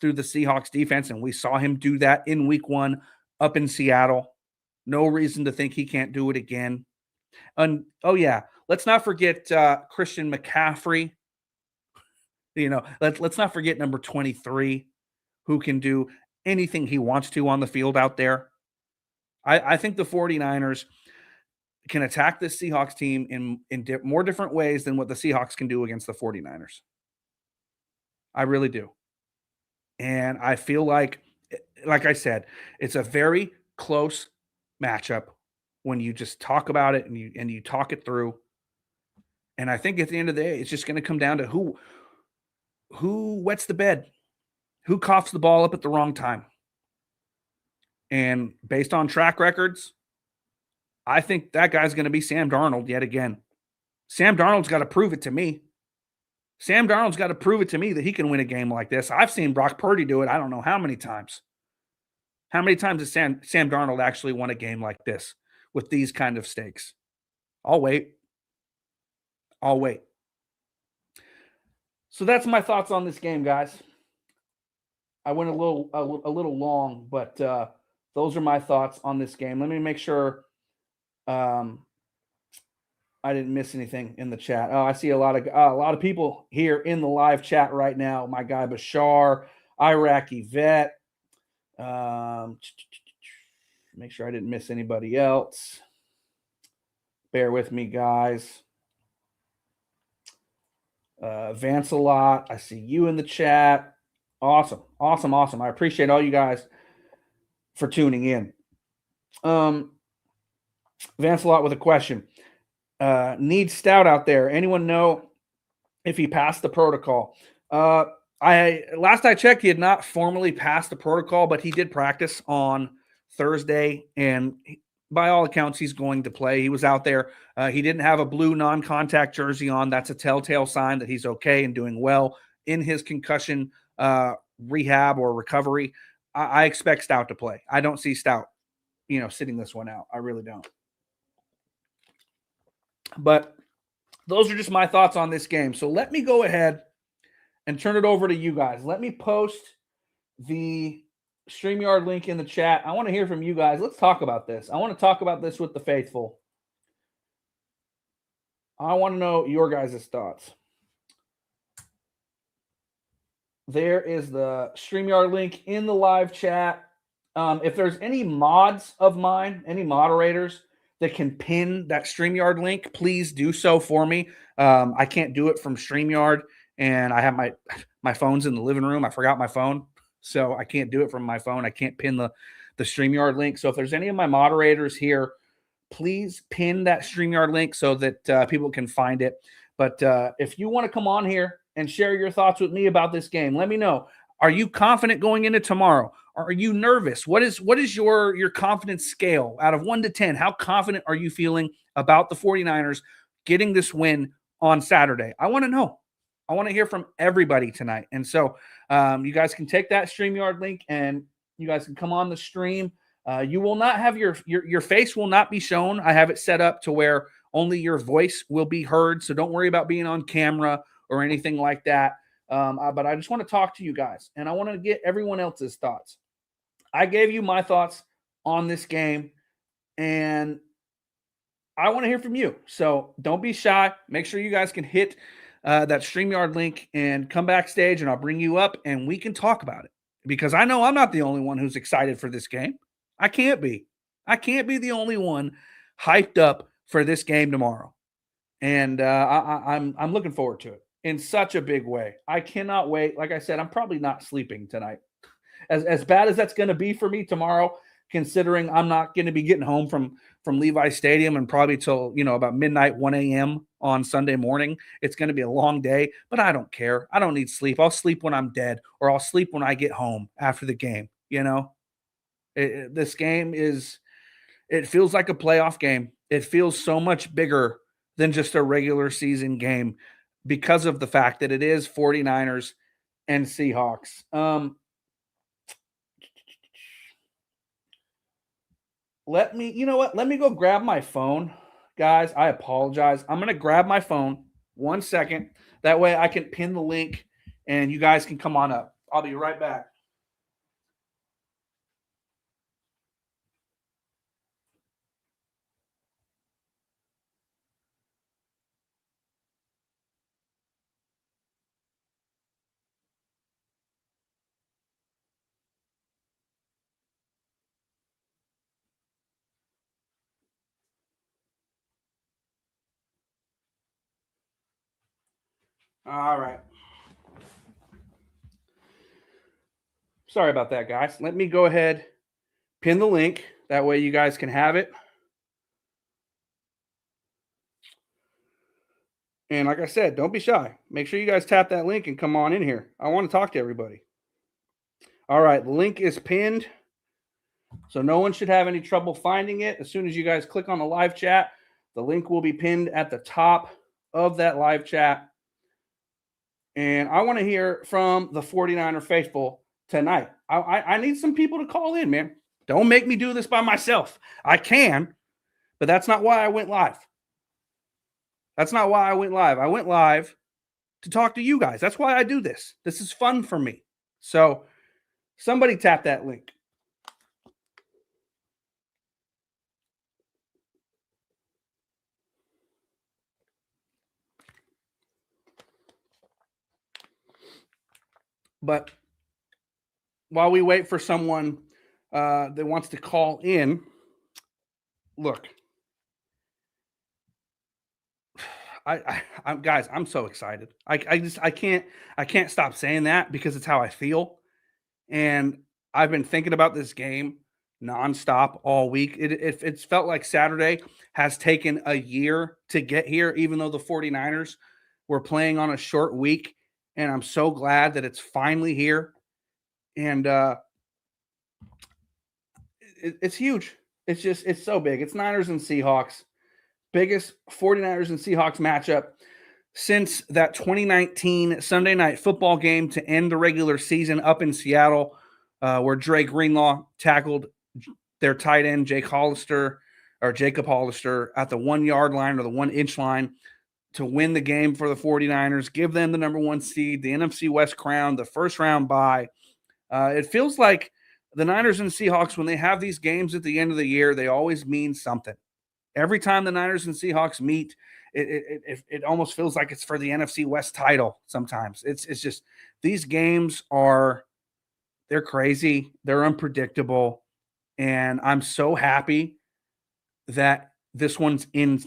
through the Seahawks defense. And we saw him do that in week 1 up in Seattle. No reason to think he can't do it again. And let's not forget Christian McCaffrey. Let's not forget number 23, who can do anything he wants to on the field out there. I think the 49ers can attack this Seahawks team in more different ways than what the Seahawks can do against the 49ers. I really do. And I feel like I said, it's a very close matchup when you just talk about it and you talk it through. And I think at the end of the day, it's just going to come down to who wets the bed, who coughs the ball up at the wrong time. And based on track records, I think that guy's going to be Sam Darnold yet again. Sam Darnold's got to prove it to me. Sam Darnold's got to prove it to me that he can win a game like this. I've seen Brock Purdy do it I don't know how many times. How many times has Sam Darnold actually won a game like this with these kind of stakes? I'll wait. So that's my thoughts on this game, guys. I went a little long, but those are my thoughts on this game. Let me make sure I didn't miss anything in the chat. Oh, I see a lot of people here in the live chat right now. My guy Bashar, Iraqi vet. Make sure I didn't miss anybody else. Bear with me, guys. Vance a lot. I see you in the chat. Awesome. I appreciate all you guys for tuning in. Vance a lot with a question. Need Stout out there. Anyone know if he passed the protocol? Last I checked, he had not formally passed the protocol, but he did practice on Thursday, and by all accounts, he's going to play. He was out there. He didn't have a blue non-contact jersey on. That's a telltale sign that he's okay and doing well in his concussion rehab or recovery. I expect Stout to play. I don't see Stout, sitting this one out. I really don't. But those are just my thoughts on this game. So let me go ahead and turn it over to you guys. Let me post the StreamYard link in the chat. I want to hear from you guys. Let's talk about this. I want to talk about this with the faithful. I want to know your guys' thoughts. There is the StreamYard link in the live chat. If there's any mods of mine, any moderators that can pin that StreamYard link, please do so for me. I can't do it from StreamYard, and I have my phone's in the living room. I forgot my phone, so I can't do it from my phone. I can't pin the StreamYard link. So if there's any of my moderators here, please pin that StreamYard link so that people can find it. But if you want to come on here and share your thoughts with me about this game, let me know. Are you confident going into tomorrow? Are you nervous? What is your confidence scale out of 1 to 10? How confident are you feeling about the 49ers getting this win on Saturday? I want to know. I want to hear from everybody tonight. And so you guys can take that StreamYard link and you guys can come on the stream. You will not have your face will not be shown. I have it set up to where only your voice will be heard. So don't worry about being on camera or anything like that. But I just want to talk to you guys, and I want to get everyone else's thoughts. I gave you my thoughts on this game, and I want to hear from you. So don't be shy. Make sure you guys can hit that StreamYard link and come backstage, and I'll bring you up, and we can talk about it. Because I know I'm not the only one who's excited for this game. I can't be. I can't be the only one hyped up for this game tomorrow. And I'm looking forward to it in such a big way. I cannot wait. Like I said, I'm probably not sleeping tonight. As bad as that's going to be for me tomorrow, considering I'm not going to be getting home from Levi Stadium and probably till, about midnight, 1 a.m. on Sunday morning. It's going to be a long day, but I don't care. I don't need sleep. I'll sleep when I'm dead, or I'll sleep when I get home after the game. This game it feels like a playoff game. It feels so much bigger than just a regular season game because of the fact that it is 49ers and Seahawks. Let me go grab my phone. Guys, I apologize. I'm going to grab my phone 1 second. That way I can pin the link and you guys can come on up. I'll be right back. All right. Sorry about that, guys. Let me go ahead, pin the link. That way you guys can have it. And like I said, don't be shy. Make sure you guys tap that link and come on in here. I want to talk to everybody. All right, the link is pinned, so no one should have any trouble finding it. As soon as you guys click on the live chat, the link will be pinned at the top of that live chat. And I want to hear from the 49er faithful tonight. I need some people to call in, man. Don't make me do this by myself. I can, but that's not why I went live. That's not why I went live. I went live to talk to you guys. That's why I do this. This is fun for me. So somebody tap that link. But while we wait for someone that wants to call in, look, I'm guys, I'm so excited. I can't stop saying that because it's how I feel. And I've been thinking about this game nonstop all week. It's felt like Saturday has taken a year to get here, even though the 49ers were playing on a short week. And I'm so glad that it's finally here. And it's huge. It's so big. It's Niners and Seahawks. Biggest 49ers and Seahawks matchup since that 2019 Sunday night football game to end the regular season up in Seattle, where Dre Greenlaw tackled their tight end, Jacob Hollister, at the 1 yard line or the 1 inch line to win the game for the 49ers, give them the number 1 seed, the NFC West crown, the first round bye. It feels like the Niners and Seahawks, when they have these games at the end of the year, they always mean something. Every time the Niners and Seahawks meet, it almost feels like it's for the NFC West title sometimes. It's just these games they're crazy. They're unpredictable. And I'm so happy that this one's in,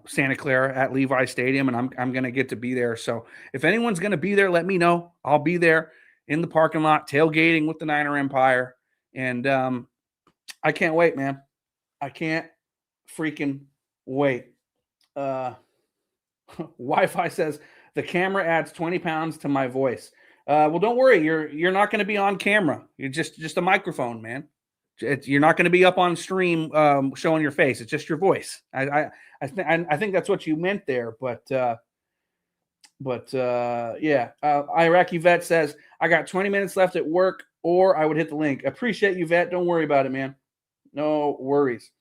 Santa Clara at Levi Stadium, and I'm going to get to be there. So if anyone's going to be there, let me know. I'll be there in the parking lot, tailgating with the Niner Empire. And I can't wait, man. I can't freaking wait. Uh, Wi-Fi says the camera adds 20 pounds to my voice. Well, don't worry, you're not going to be on camera. You're just a microphone, man. You're not going to be up on stream showing your face. It's just your voice. I think that's what you meant there, but yeah. Iraqi vet says I got 20 minutes left at work, or I would hit the link. Appreciate you, vet. Don't worry about it, man. No worries.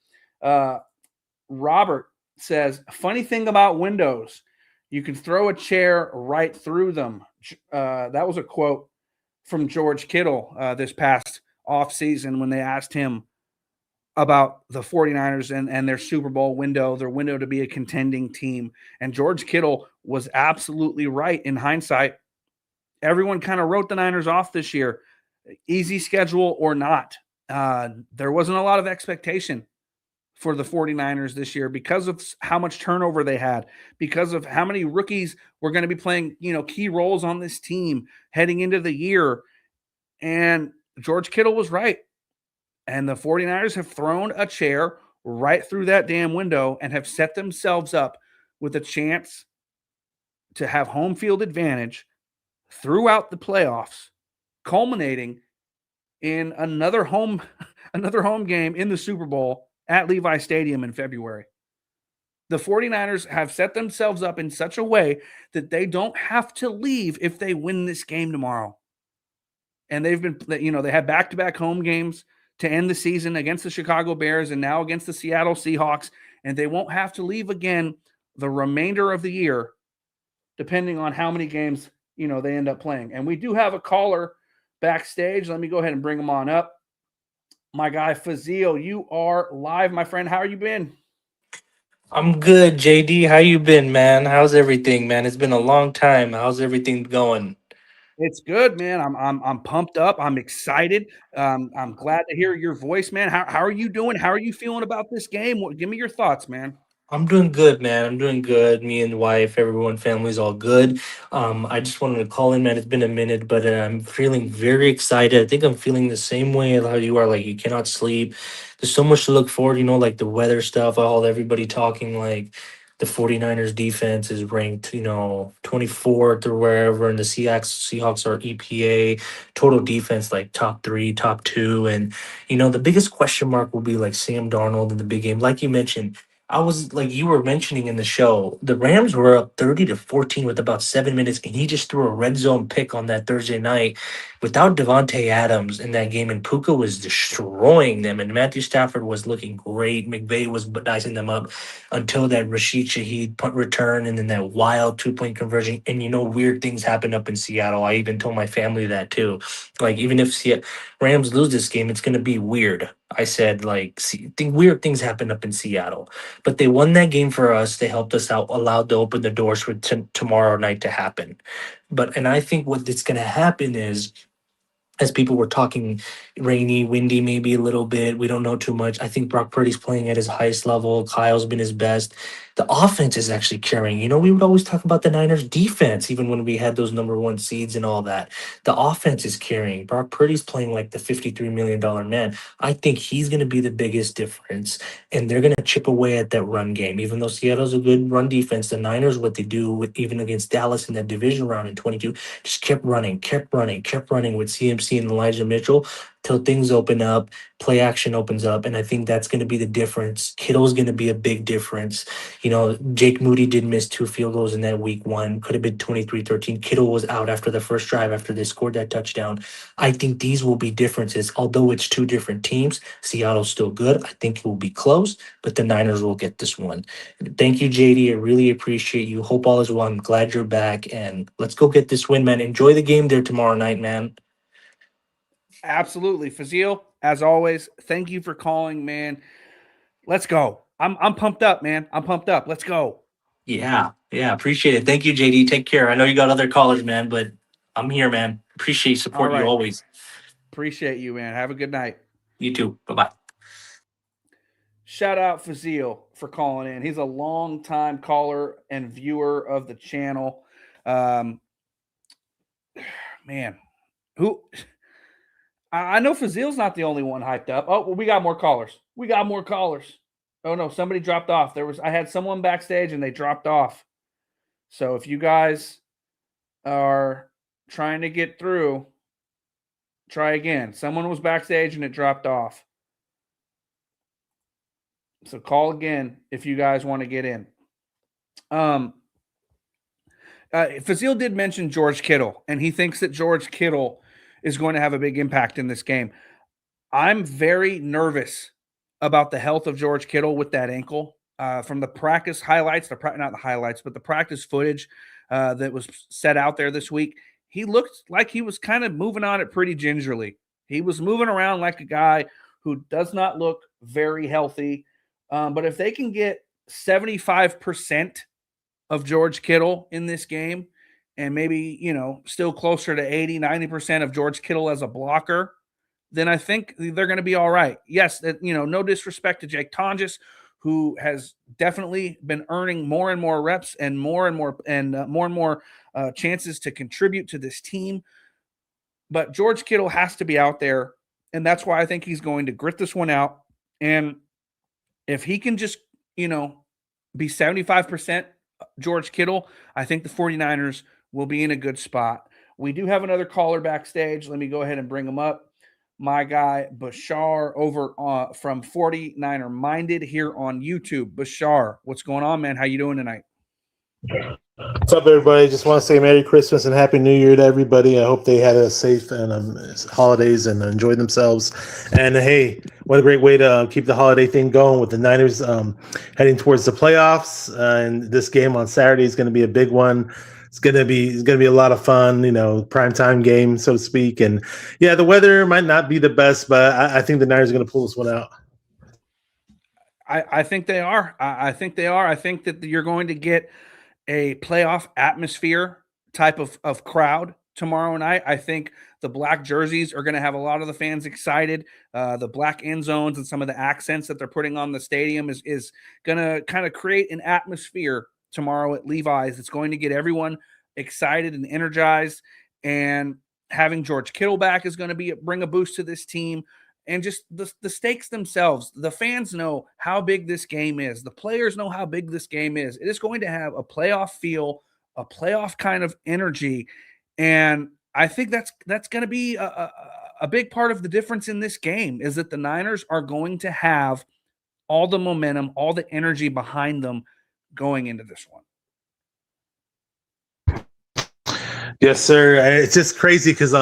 Robert says, funny thing about windows, you can throw a chair right through them. That was a quote from George Kittle this past offseason when they asked him about the 49ers and their Super Bowl window, their window to be a contending team. And George Kittle was absolutely right in hindsight. Everyone kind of wrote the Niners off this year, easy schedule or not. There wasn't a lot of expectation for the 49ers this year because of how much turnover they had, because of how many rookies were going to be playing, key roles on this team heading into the year. And George Kittle was right. And the 49ers have thrown a chair right through that damn window and have set themselves up with a chance to have home field advantage throughout the playoffs, culminating in another home game in the Super Bowl at Levi Stadium in February. The 49ers have set themselves up in such a way that they don't have to leave if they win this game tomorrow. And they've been, they had back-to-back home games to end the season against the Chicago Bears and now against the Seattle Seahawks, and they won't have to leave again the remainder of the year, depending on how many games, they end up playing. And we do have a caller backstage. Let me go ahead and bring him on up. My guy, Fazil, you are live, my friend. How are you been? I'm good, JD. How you been, man? How's everything, man? It's been a long time. How's everything going? It's good, man. I'm pumped up. I'm excited. I'm glad to hear your voice, man. How are you doing? How are you feeling about this game? Give me your thoughts, man. I'm doing good, man. I'm doing good. Me and the wife, everyone, family's all good. I just wanted to call in, man. It's been a minute, but I'm feeling very excited. I think I'm feeling the same way how you are. Like you cannot sleep. There's so much to look forward. Like the weather stuff. All everybody talking like the 49ers defense is ranked, 24th or wherever, and the Seahawks are EPA total defense like top three, top two, and the biggest question mark will be like Sam Darnold in the big game, like you mentioned. I was like you were mentioning in the show, the Rams were up 30-14 with about 7 minutes, and he just threw a red zone pick on that Thursday night without Devontae Adams in that game, and Puka was destroying them, and Matthew Stafford was looking great. McVay was dicing them up until that Rashid Shaheed punt return and then that wild 2-point conversion. And weird things happen up in Seattle. I even told my family that too. Like, even if Rams lose this game, it's going to be weird. I said, like, weird things happen up in Seattle. But they won that game for us. They helped us out, allowed to open the doors for tomorrow night to happen. And I think what is going to happen is, as people were talking, rainy, windy, maybe a little bit. We don't know too much. I think Brock Purdy's playing at his highest level. Kyle's been his best. The offense is actually carrying. We would always talk about the Niners defense, even when we had those number one seeds and all that. The offense is carrying. Brock Purdy's playing like the $53 million man. I think he's going to be the biggest difference. And they're going to chip away at that run game. Even though Seattle's a good run defense, the Niners, what they do even against Dallas in that division round in 22, just kept running with CMC and Elijah Mitchell till things open up, play action opens up. And I think that's going to be the difference. Kittle's going to be a big difference. Jake Moody did miss 2 field goals in that week one. Could have been 23-13. Kittle was out after the first drive after they scored that touchdown. I think these will be differences. Although it's 2 different teams, Seattle's still good. I think it will be close, but the Niners will get this one. Thank you, JD. I really appreciate you. Hope all is well. I'm glad you're back. And let's go get this win, man. Enjoy the game there tomorrow night, man. Absolutely. Fazil, as always, thank you for calling, man. Let's go. I'm pumped up, man. I'm pumped up. Let's go. Yeah. Appreciate it. Thank you, JD. Take care. I know you got other callers, man, but I'm here, man. Appreciate All support you right. always. Appreciate you, man. Have a good night. You too. Bye-bye. Shout out Fazil for calling in. He's a long-time caller and viewer of the channel. Man, who I know Fazil's not the only one hyped up. Oh, well, we got more callers. Oh no, somebody dropped off. I had someone backstage and they dropped off. So if you guys are trying to get through, try again. Someone was backstage and it dropped off. So call again if you guys want to get in. Fazil did mention George Kittle, and he thinks that George Kittle is going to have a big impact in this game. I'm very nervous about the health of George Kittle with that ankle. From the practice highlights, not the highlights, but the practice footage that was set out there this week, he looked like he was kind of moving on it pretty gingerly. He was moving around like a guy who does not look very healthy. But if they can get 75% of George Kittle in this game and maybe, still closer to 80, 90% of George Kittle as a blocker, then I think they're going to be all right. Yes, no disrespect to Jake Tonjes, who has definitely been earning more and more reps and more and more chances to contribute to this team. But George Kittle has to be out there, and that's why I think he's going to grit this one out. And if he can just, be 75% George Kittle, I think the 49ers will be in a good spot. We do have another caller backstage. Let me go ahead and bring him up. My guy, Bashar, over from 49er Minded here on YouTube. Bashar, what's going on, man? How you doing tonight? What's up, everybody? Just want to say Merry Christmas and Happy New Year to everybody. I hope they had a safe and holidays and enjoyed themselves. And hey, what a great way to keep the holiday thing going with the Niners heading towards the playoffs. And this game on Saturday is going to be a big one. It's gonna be a lot of fun, primetime game, so to speak. And yeah, the weather might not be the best, but I think the Niners are going to pull this one out. I think they are. I think they are. I think that you're going to get a playoff atmosphere type of crowd tomorrow night. I think the black jerseys are going to have a lot of the fans excited. The black end zones and some of the accents that they're putting on the stadium is going to kind of create an atmosphere tomorrow at Levi's. It's going to get everyone excited and energized. And having George Kittle back is going to bring a boost to this team. And just the stakes themselves, the fans know how big this game is. The players know how big this game is. It is going to have a playoff feel, a playoff kind of energy. And I think that's going to be a big part of the difference in this game, is that the Niners are going to have all the momentum, all the energy behind them going into this one. Yes, sir. It's just crazy because,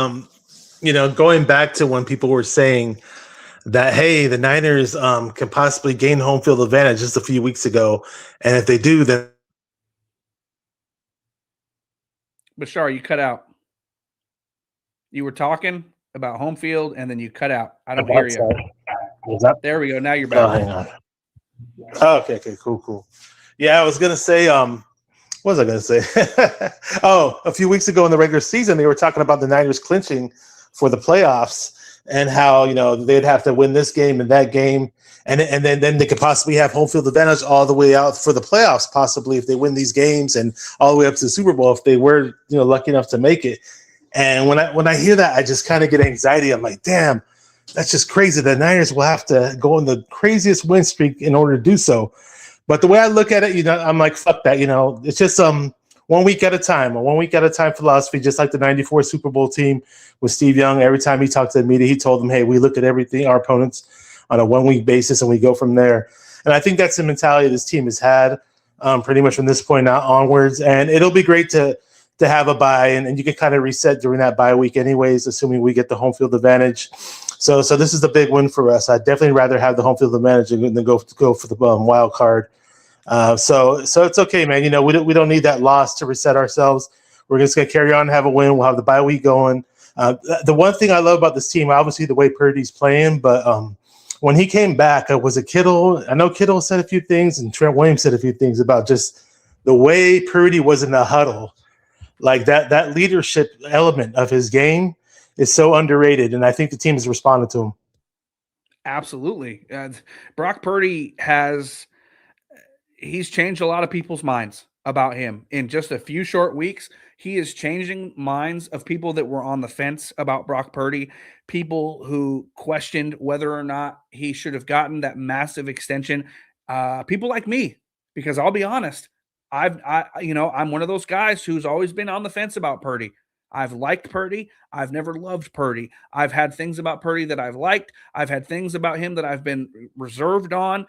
going back to when people were saying that, hey, the Niners can possibly gain home field advantage just a few weeks ago. And if they do, then. Bashar, you cut out. You were talking about home field and then you cut out. I don't hear you. There we go. Now you're back. Oh, hang on. Oh, okay, cool. Yeah, I was going to say, what was I going to say? A few weeks ago in the regular season, they were talking about the Niners clinching for the playoffs and how, they'd have to win this game and that game. And then they could possibly have home field advantage all the way out for the playoffs, possibly if they win these games and all the way up to the Super Bowl, if they were, lucky enough to make it. And when I hear that, I just kind of get anxiety. I'm like, damn, that's just crazy. The Niners will have to go on the craziest win streak in order to do so. But the way I look at it, I'm like, fuck that. It's just 1 week at a time, a 1 week at a time philosophy, just like the 94 Super Bowl team with Steve Young. Every time he talked to the media, he told them, hey, we look at everything, our opponents, on a 1 week basis, and we go from there. And I think that's the mentality this team has had pretty much from this point out onwards. And it'll be great to have a bye, and you can kind of reset during that bye week anyways, assuming we get the home field advantage. So this is the big win for us. I'd definitely rather have the home field advantage than go for the wild card. So it's okay, man. We don't need that loss to reset ourselves. We're just going to carry on and have a win. We'll have the bye week going. The one thing I love about this team, obviously the way Purdy's playing, but when he came back, was it Kittle? I know Kittle said a few things and Trent Williams said a few things about just the way Purdy was in the huddle. Like that leadership element of his game is so underrated, and I think the team has responded to him. Absolutely. Brock Purdy he's changed a lot of people's minds about him in just a few short weeks. He is changing minds of people that were on the fence about Brock Purdy, people who questioned whether or not he should have gotten that massive extension People like me, because I'll be honest, I'm one of those guys who's always been on the fence about Purdy. I've liked Purdy. I've never loved Purdy. I've had things about Purdy that I've liked. I've had things about him that I've been reserved on.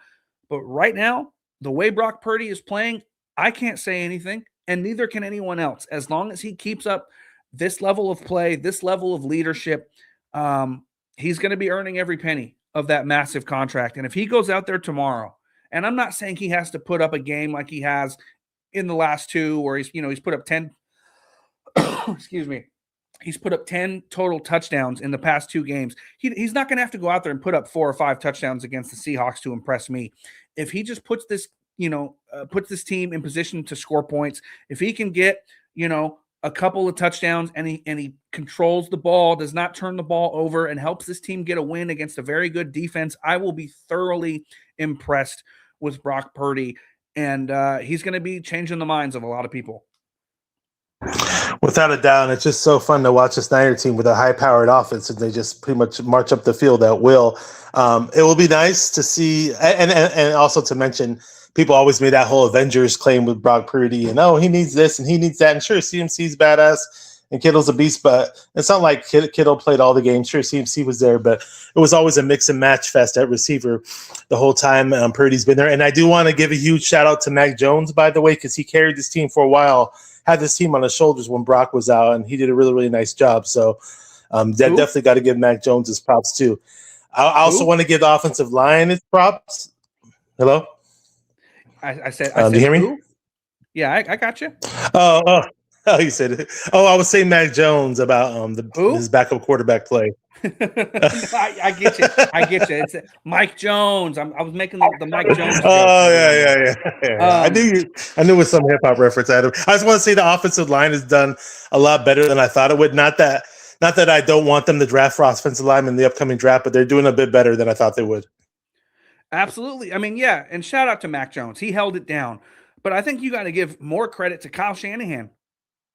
But right now, the way Brock Purdy is playing, I can't say anything, and neither can anyone else. As long as he keeps up this level of play, this level of leadership, he's going to be earning every penny of that massive contract. And if he goes out there tomorrow, and I'm not saying he has to put up a game like he has in the last two, where he's put up 10 excuse me. He's put up 10 total touchdowns in the past 2 games. He's not going to have to go out there and put up 4 or 5 touchdowns against the Seahawks to impress me. If he just puts this team in position to score points, if he can get, a couple of touchdowns and he controls the ball, does not turn the ball over, and helps this team get a win against a very good defense, I will be thoroughly impressed with Brock Purdy. And he's going to be changing the minds of a lot of people. Without a doubt, it's just so fun to watch this Niner team with a high-powered offense, and they just pretty much march up the field at will. It will be nice to see, and also to mention, people always made that whole Avengers claim with Brock Purdy, and he needs this and he needs that. And sure, CMC's badass and Kittle's a beast, but it's not like Kittle played all the games. Sure, CMC was there, but it was always a mix and match fest at receiver the whole time. Purdy's been there, and I do want to give a huge shout out to Mac Jones, by the way, because he carried this team for a while. Had this team on his shoulders when Brock was out, and he did a really, really nice job. So definitely got to give Mac Jones his props too. I also want to give the offensive line his props. Hello? I said, do you hear me? Who? Yeah, I got you. Oh, you said it. I was saying Mac Jones about his backup quarterback play. I get you. It's Mike Jones. I was making the Mike Jones. Oh yeah. I knew it was some hip hop reference. I just want to say the offensive line has done a lot better than I thought it would. Not that I don't want them to draft for offensive linemen in the upcoming draft, but they're doing a bit better than I thought they would. Absolutely. I mean, yeah, and shout out to Mac Jones. He held it down. But I think you got to give more credit to Kyle Shanahan.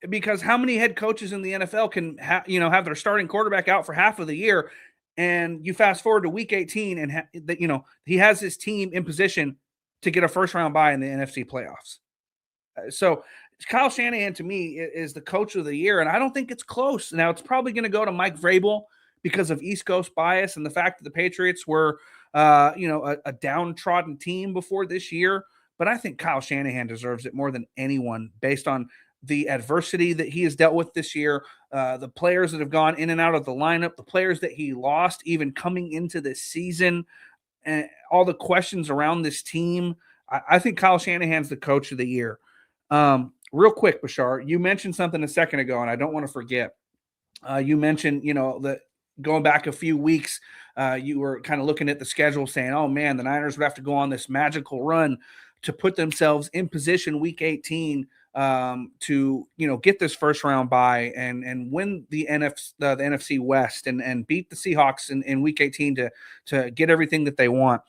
Because how many head coaches in the NFL can have their starting quarterback out for half of the year, and you fast forward to week 18 and he has his team in position to get a first round bye in the NFC playoffs. So Kyle Shanahan to me is the coach of the year, and I don't think it's close. Now it's probably going to go to Mike Vrabel because of East Coast bias and the fact that the Patriots were a downtrodden team before this year. But I think Kyle Shanahan deserves it more than anyone based on the adversity that he has dealt with this year, the players that have gone in and out of the lineup, the players that he lost even coming into this season, and all the questions around this team. I think Kyle Shanahan's the coach of the year. Real quick, Bashar, you mentioned something a second ago, and I don't want to forget. You mentioned, that going back a few weeks, you were kind of looking at the schedule saying, oh, man, the Niners would have to go on this magical run to put themselves in position week 18 to get this first round bye and win the NFC West and beat the Seahawks in week 18 to get everything that they want.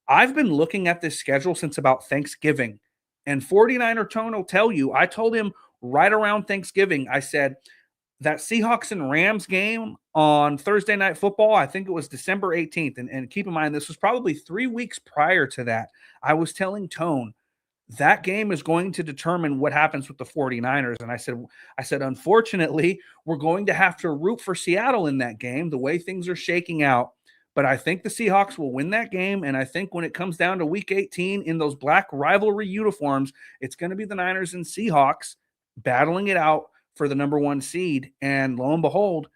I've been looking at this schedule since about Thanksgiving, and 49er Tone will tell you, I told him right around Thanksgiving, I said that Seahawks and Rams game on Thursday Night Football, I think it was December 18th. And keep in mind, this was probably 3 weeks prior to that. I was telling Tone, that game is going to determine what happens with the 49ers. And I said, unfortunately, we're going to have to root for Seattle in that game, the way things are shaking out. But I think the Seahawks will win that game. And I think when it comes down to week 18 in those black rivalry uniforms, it's going to be the Niners and Seahawks battling it out for the number 1 seed. And lo and behold,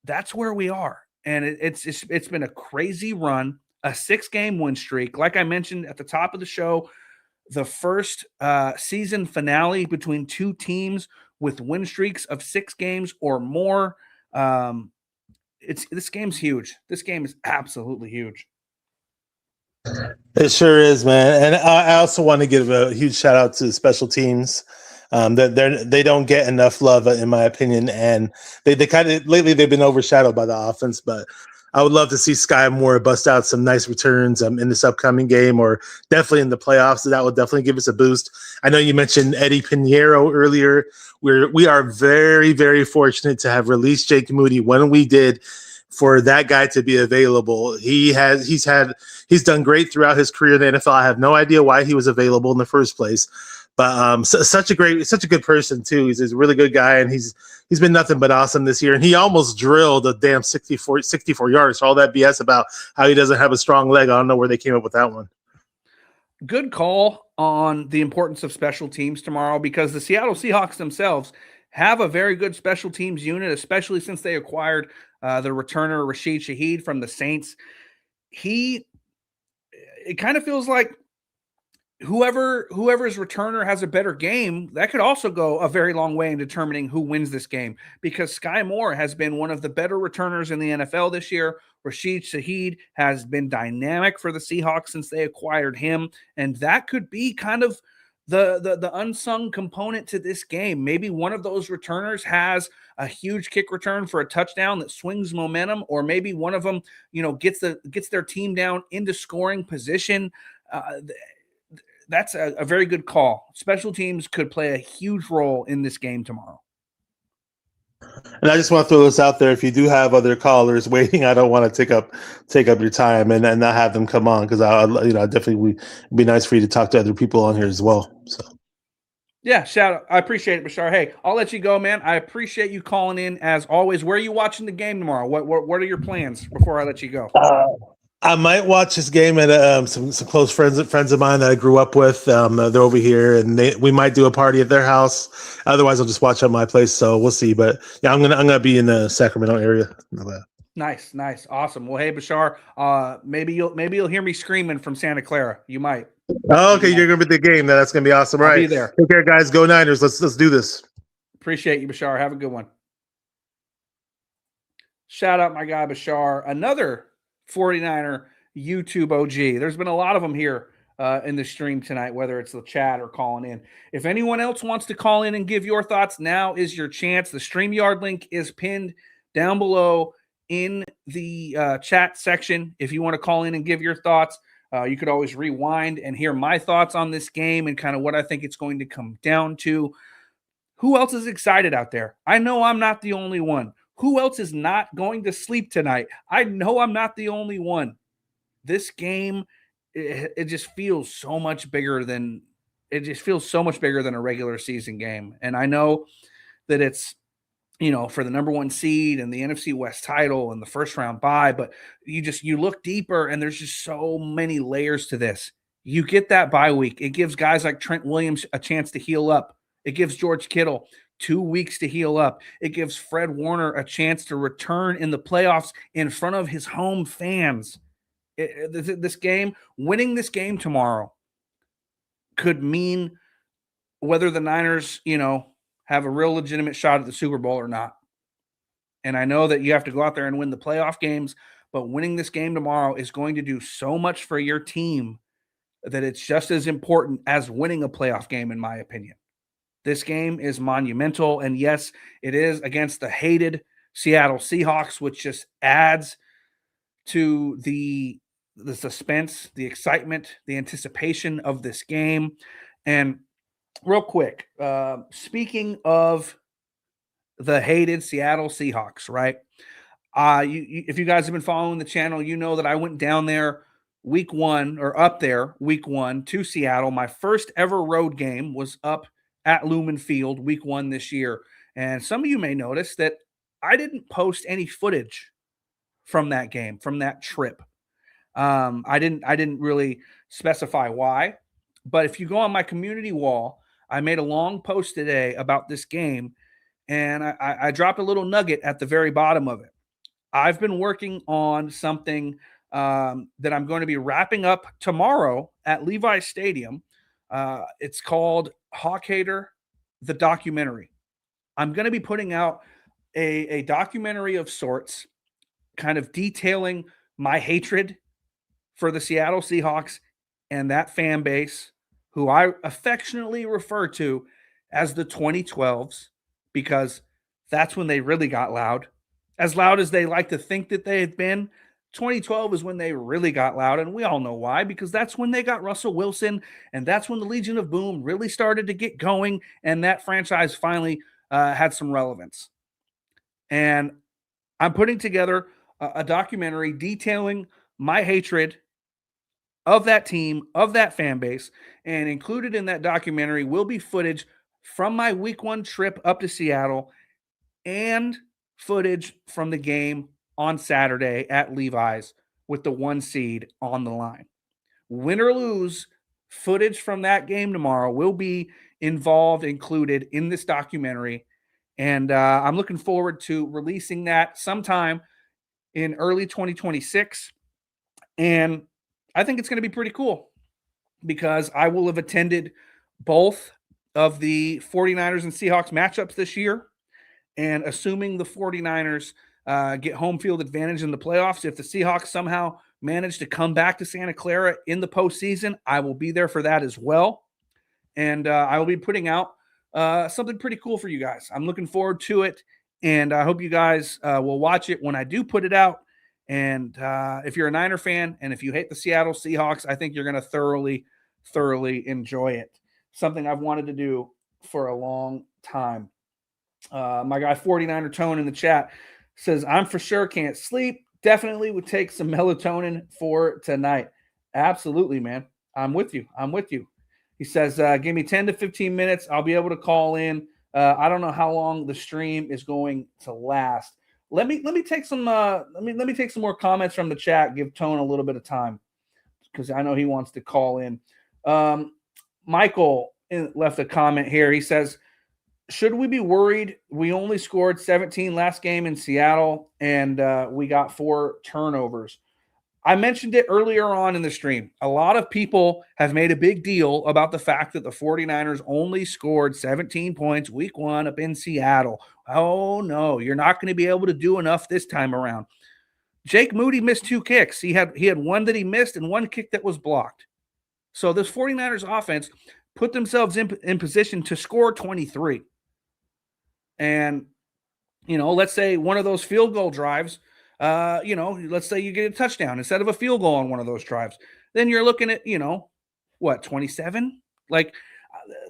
that's where we are. And it's been a crazy run, a 6-game win streak. Like I mentioned at the top of the show, the first season finale between 2 teams with win streaks of 6 games or more. This game's huge. This game is absolutely huge. It sure is, man. And I also want to give a huge shout out to the special teams. They don't get enough love, in my opinion, and they kind of lately they've been overshadowed by the offense. But I would love to see Sky Moore bust out some nice returns in this upcoming game, or definitely in the playoffs. So that would definitely give us a boost. I know you mentioned Eddie Pinheiro earlier. We are very, very fortunate to have released Jake Moody when we did for that guy to be available. He's done great throughout his career in the NFL. I have no idea why he was available in the first place, but such a good person too. He's a really good guy, and he's been nothing but awesome this year. And he almost drilled a damn 64 yards. So all that BS about how he doesn't have a strong leg, I don't know where they came up with that one. Good call on the importance of special teams tomorrow, because the Seattle Seahawks themselves have a very good special teams unit, especially since they acquired the returner Rashid Shaheed from the Saints. It kind of feels like whoever's returner has a better game, that could also go a very long way in determining who wins this game, because Sky Moore has been one of the better returners in the NFL this year. Rashid Shaheed has been dynamic for the Seahawks since they acquired him, and that could be kind of the unsung component to this game. Maybe one of those returners has a huge kick return for a touchdown that swings momentum, or maybe one of them, gets their team down into scoring position. That's a very good call. Special teams could play a huge role in this game tomorrow. And I just want to throw this out there. If you do have other callers waiting, I don't want to take up your time and not have them come on, because I definitely it'd be nice for you to talk to other people on here as well. So yeah, shout out. I appreciate it, Bashar. Hey, I'll let you go, man. I appreciate you calling in as always. Where are you watching the game tomorrow? What are your plans before I let you go? I might watch this game at some close friends of mine that I grew up with. They're over here, and we might do a party at their house. Otherwise, I'll just watch at my place. So we'll see. But yeah, I'm gonna be in the Sacramento area. Nice, awesome. Well, hey, Bashar, maybe you'll hear me screaming from Santa Clara. You might. Oh, okay, you're gonna be at the game. That's gonna be awesome. I'll right, be there. Take care, guys. Go Niners. Let's do this. Appreciate you, Bashar. Have a good one. Shout out my guy Bashar, another 49er YouTube OG. There's been a lot of them here in the stream tonight, whether it's the chat or calling in. If anyone else wants to call in and give your thoughts, now is your chance. The StreamYard link is pinned down below in the chat section. If you want to call in and give your thoughts, you could always rewind and hear my thoughts on this game and kind of what I think it's going to come down to. Who else is excited out there? I know I'm not the only one. Who else is not going to sleep tonight? I know I'm not the only one. This game, it just feels so much bigger than a regular season game. And I know that it's, for the number one seed and the NFC West title and the first round bye, but you look deeper and there's just so many layers to this. You get that bye week. It gives guys like Trent Williams a chance to heal up. It gives George Kittle 2 weeks to heal up. It gives Fred Warner a chance to return in the playoffs in front of his home fans. Winning this game tomorrow could mean whether the Niners, have a real legitimate shot at the Super Bowl or not. And I know that you have to go out there and win the playoff games, but winning this game tomorrow is going to do so much for your team that it's just as important as winning a playoff game, in my opinion. This game is monumental, and yes, it is against the hated Seattle Seahawks, which just adds to the suspense, the excitement, the anticipation of this game. And real quick, speaking of the hated Seattle Seahawks, right? If you guys have been following the channel, you know that I went down there week one to Seattle. My first ever road game was up at Lumen Field week 1 this year. And some of you may notice that I didn't post any footage from that game, from that trip. I didn't really specify why, but if you go on my community wall, I made a long post today about this game, and I dropped a little nugget at the very bottom of it. I've been working on something that I'm going to be wrapping up tomorrow at Levi Stadium. It's called Hawk Hater, the documentary. I'm going to be putting out a documentary of sorts, kind of detailing my hatred for the Seattle Seahawks and that fan base, who I affectionately refer to as the 2012s, because that's when they really got loud. As loud as they like to think that they had been, 2012 is when they really got loud, and we all know why, because that's when they got Russell Wilson, and that's when the Legion of Boom really started to get going, and that franchise finally had some relevance. And I'm putting together a documentary detailing my hatred of that team, of that fan base. And included in that documentary will be footage from my week 1 trip up to Seattle and footage from the game on Saturday at Levi's with the 1 seed on the line. Win or lose, footage from that game tomorrow will be included in this documentary. And I'm looking forward to releasing that sometime in early 2026. And I think it's going to be pretty cool because I will have attended both of the 49ers and Seahawks matchups this year. And assuming the 49ers get home field advantage in the playoffs, if the Seahawks somehow manage to come back to Santa Clara in the postseason, I will be there for that as well. And I will be putting out something pretty cool for you guys. I'm looking forward to it. And I hope you guys will watch it when I do put it out. And if you're a Niner fan and if you hate the Seattle Seahawks, I think you're going to thoroughly, thoroughly enjoy it. Something I've wanted to do for a long time. My guy 49er Tone in the chat says, I'm for sure can't sleep. Definitely would take some melatonin for tonight. Absolutely, man. I'm with you. He says, give me 10 to 15 minutes. I'll be able to call in. I don't know how long the stream is going to last. Let me take some let me take some more comments from the chat. Give Tone a little bit of time because I know he wants to call in. Michael left a comment here. He says, should we be worried? We only scored 17 last game in Seattle, and we got 4 turnovers. I mentioned it earlier on in the stream. A lot of people have made a big deal about the fact that the 49ers only scored 17 points week 1 up in Seattle. Oh, no, you're not going to be able to do enough this time around. Jake Moody missed 2 kicks. He had one that he missed and 1 kick that was blocked. So this 49ers offense put themselves in position to score 23. And, let's say one of those field goal drives, let's say you get a touchdown instead of a field goal on one of those drives. Then you're looking at, 27? Like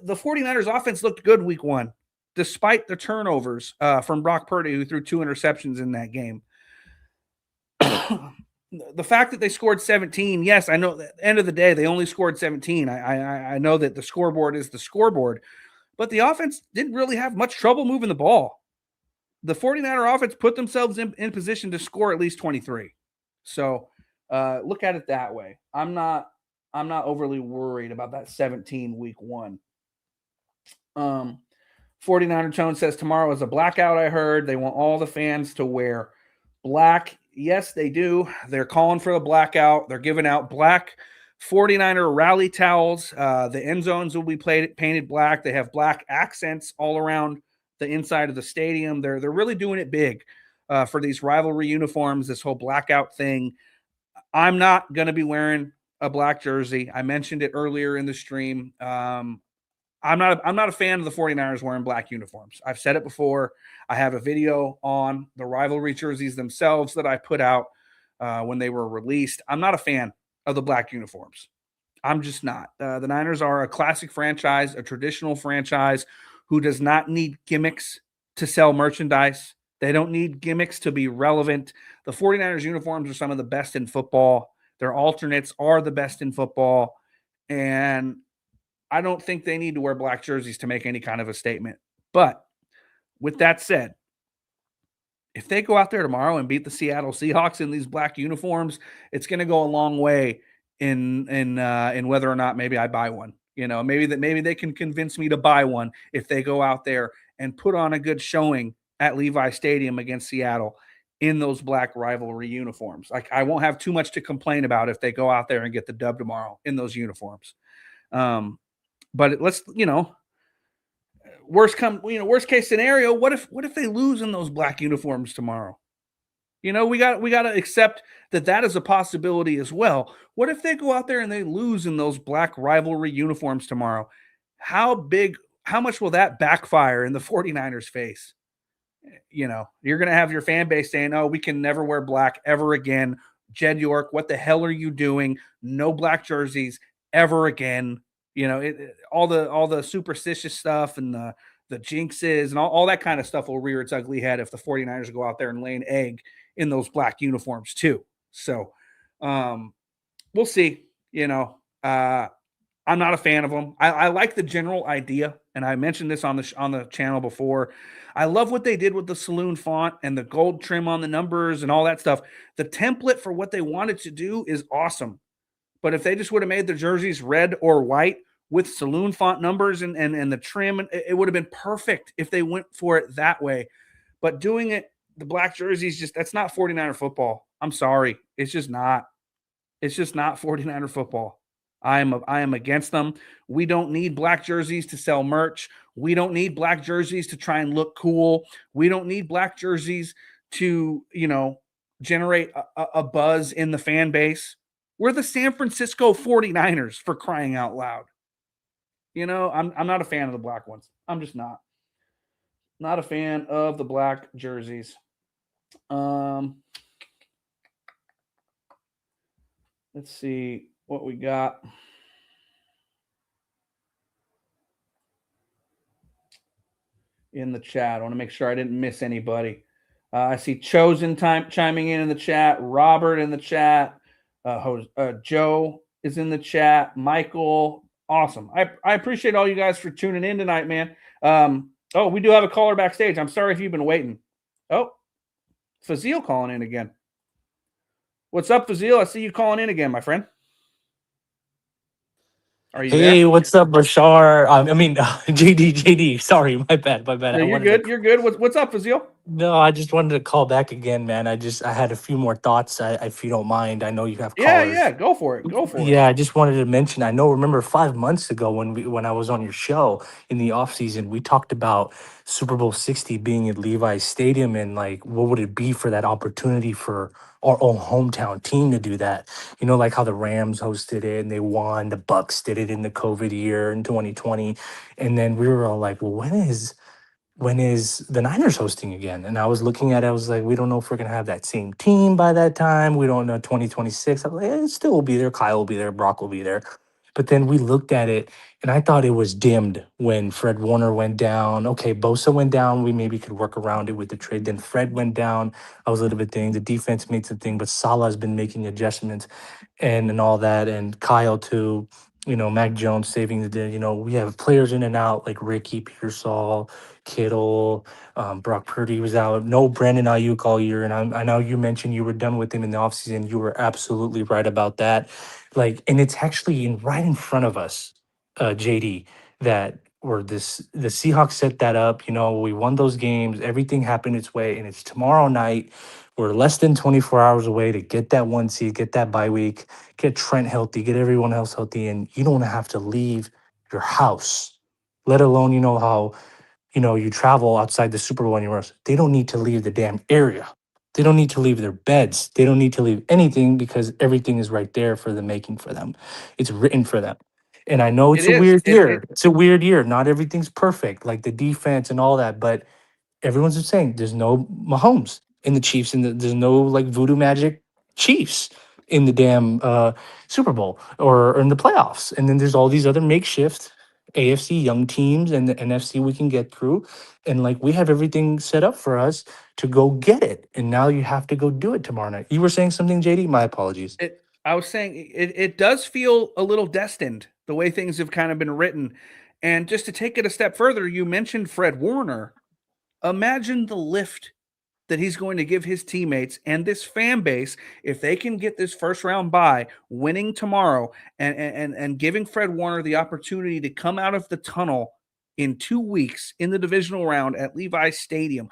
the 49ers offense looked good week 1, despite the turnovers from Brock Purdy, who threw 2 interceptions in that game. The fact that they scored 17, yes, I know at the end of the day, they only scored 17. I know that the scoreboard is the scoreboard, but the offense didn't really have much trouble moving the ball. The 49er offense put themselves in position to score at least 23. So look at it that way. I'm not overly worried about that 17 week 1. 49er Tone says tomorrow is a blackout. I heard they want all the fans to wear black. Yes, they do. They're calling for the blackout. They're giving out black 49er rally towels. The end zones will be painted black. They have black accents all around the inside of the stadium. They're really doing it big for these rivalry uniforms, this whole blackout thing. I'm not going to be wearing a black jersey. I mentioned it earlier in the stream. I'm not a fan of the 49ers wearing black uniforms. I've said it before. I have a video on the rivalry jerseys themselves that I put out when they were released. I'm not a fan of the black uniforms. I'm just not. The Niners are a classic franchise, a traditional franchise who does not need gimmicks to sell merchandise. They don't need gimmicks to be relevant. The 49ers uniforms are some of the best in football. Their alternates are the best in football. And I don't think they need to wear black jerseys to make any kind of a statement. But with that said, if they go out there tomorrow and beat the Seattle Seahawks in these black uniforms, it's going to go a long way in whether or not maybe I buy one. Maybe they can convince me to buy one if they go out there and put on a good showing at Levi Stadium against Seattle in those black rivalry uniforms. Like, I won't have too much to complain about if they go out there and get the dub tomorrow in those uniforms. But let's, worst case scenario, what if they lose in those black uniforms tomorrow? We got to accept that is a possibility as well. What if they go out there and they lose in those black rivalry uniforms tomorrow? How much will that backfire in the 49ers face? You're going to have your fan base saying, "Oh, we can never wear black ever again." Jed York, what the hell are you doing? No black jerseys ever again. All the superstitious stuff and the jinxes and all that kind of stuff will rear its ugly head if the 49ers go out there and lay an egg in those black uniforms too. So we'll see. I'm not a fan of them. I like the general idea, and I mentioned this on the channel before. I love what they did with the saloon font and the gold trim on the numbers and all that stuff. The template for what they wanted to do is awesome. But if they just would have made the jerseys red or white with saloon font numbers and the trim, it would have been perfect if they went for it that way. But doing it, the black jerseys, that's not 49er football. I'm sorry. It's just not. It's just not 49er football. I am against them. We don't need black jerseys to sell merch. We don't need black jerseys to try and look cool. We don't need black jerseys to, generate a buzz in the fan base. We're the San Francisco 49ers, for crying out loud. I'm not a fan of the black ones. I'm just not. Not a fan of the black jerseys. Let's see what we got. In the chat. I want to make sure I didn't miss anybody. I see Chosen chiming in the chat. Robert in the chat. Joe is in the chat. Michael. Awesome. I appreciate all you guys for tuning in tonight, man. We do have a caller backstage. I'm sorry if you've been waiting. Oh, Fazil calling in again. What's up, Fazil? I see you calling in again, my friend. Are you there? What's up, Bashar? JD. Sorry, my bad. No, you're good. You're good. What's up, Fazil? No, I just wanted to call back again, man. I had a few more thoughts, if you don't mind. I know you have callers. Yeah, go for it. Yeah, I just wanted to mention, remember 5 months ago when I was on your show in the off season, we talked about Super Bowl 60 being at Levi's Stadium and like what would it be for that opportunity for our own hometown team to do that. Like how the Rams hosted it and they won, the Bucks did it in the COVID year in 2020. And then we were all like, well, when is the Niners hosting again? And I was looking at it, I was like, we don't know if we're going to have that same team by that time. We don't know 2026. I was like, it still will be there. Kyle will be there. Brock will be there. But then we looked at it, and I thought it was dimmed when Fred Warner went down. Okay, Bosa went down. We maybe could work around it with the trade. Then Fred went down. I was a little bit thinking the defense made some thing, but Salah's been making adjustments and all that. And Kyle, too. Mac Jones saving the day. We have players in and out like Ricky Pearsall, Kittle, Brock Purdy was out. No Brandon Ayuk all year. And I know you mentioned you were done with him in the offseason. You were absolutely right about that. And it's actually right in front of us, JD, that the Seahawks set that up. We won those games. Everything happened its way. And it's tomorrow night. We're less than 24 hours away to get that 1 seed, get that bye week, get Trent healthy, get everyone else healthy, and you don't have to leave your house, let alone, how, you travel outside the Super Bowl anywhere else. They don't need to leave the damn area. They don't need to leave their beds. They don't need to leave anything because everything is right there for the making for them. It's written for them. And I know it's a weird year. It's a weird year. Not everything's perfect, like the defense and all that, but everyone's just saying there's no Mahomes in the Chiefs and there's no like voodoo magic Chiefs in the damn Super Bowl or in the playoffs. And then there's all these other makeshift AFC young teams and the NFC we can get through. And like we have everything set up for us to go get it. And now you have to go do it tomorrow night. You were saying something, JD? My apologies. I was saying it does feel a little destined the way things have kind of been written. And just to take it a step further, you mentioned Fred Warner. Imagine the lift that he's going to give his teammates and this fan base if they can get this first round bye, winning tomorrow, and giving Fred Warner the opportunity to come out of the tunnel in 2 weeks in the divisional round at Levi Stadium.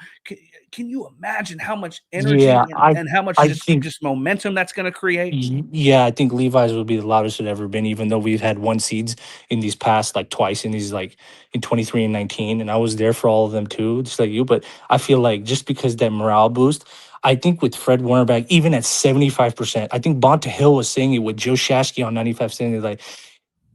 Can you imagine how much energy and how much just momentum that's going to create? Yeah, I think Levi's will be the loudest it ever been, even though we've had 1 seeds in these past like twice in these like in 23 and 19. And I was there for all of them too, just like you. But I feel like just because that morale boost, I think with Fred Warner back, even at 75%, I think Bonta Hill was saying it with Joe Shasky on 95 saying like,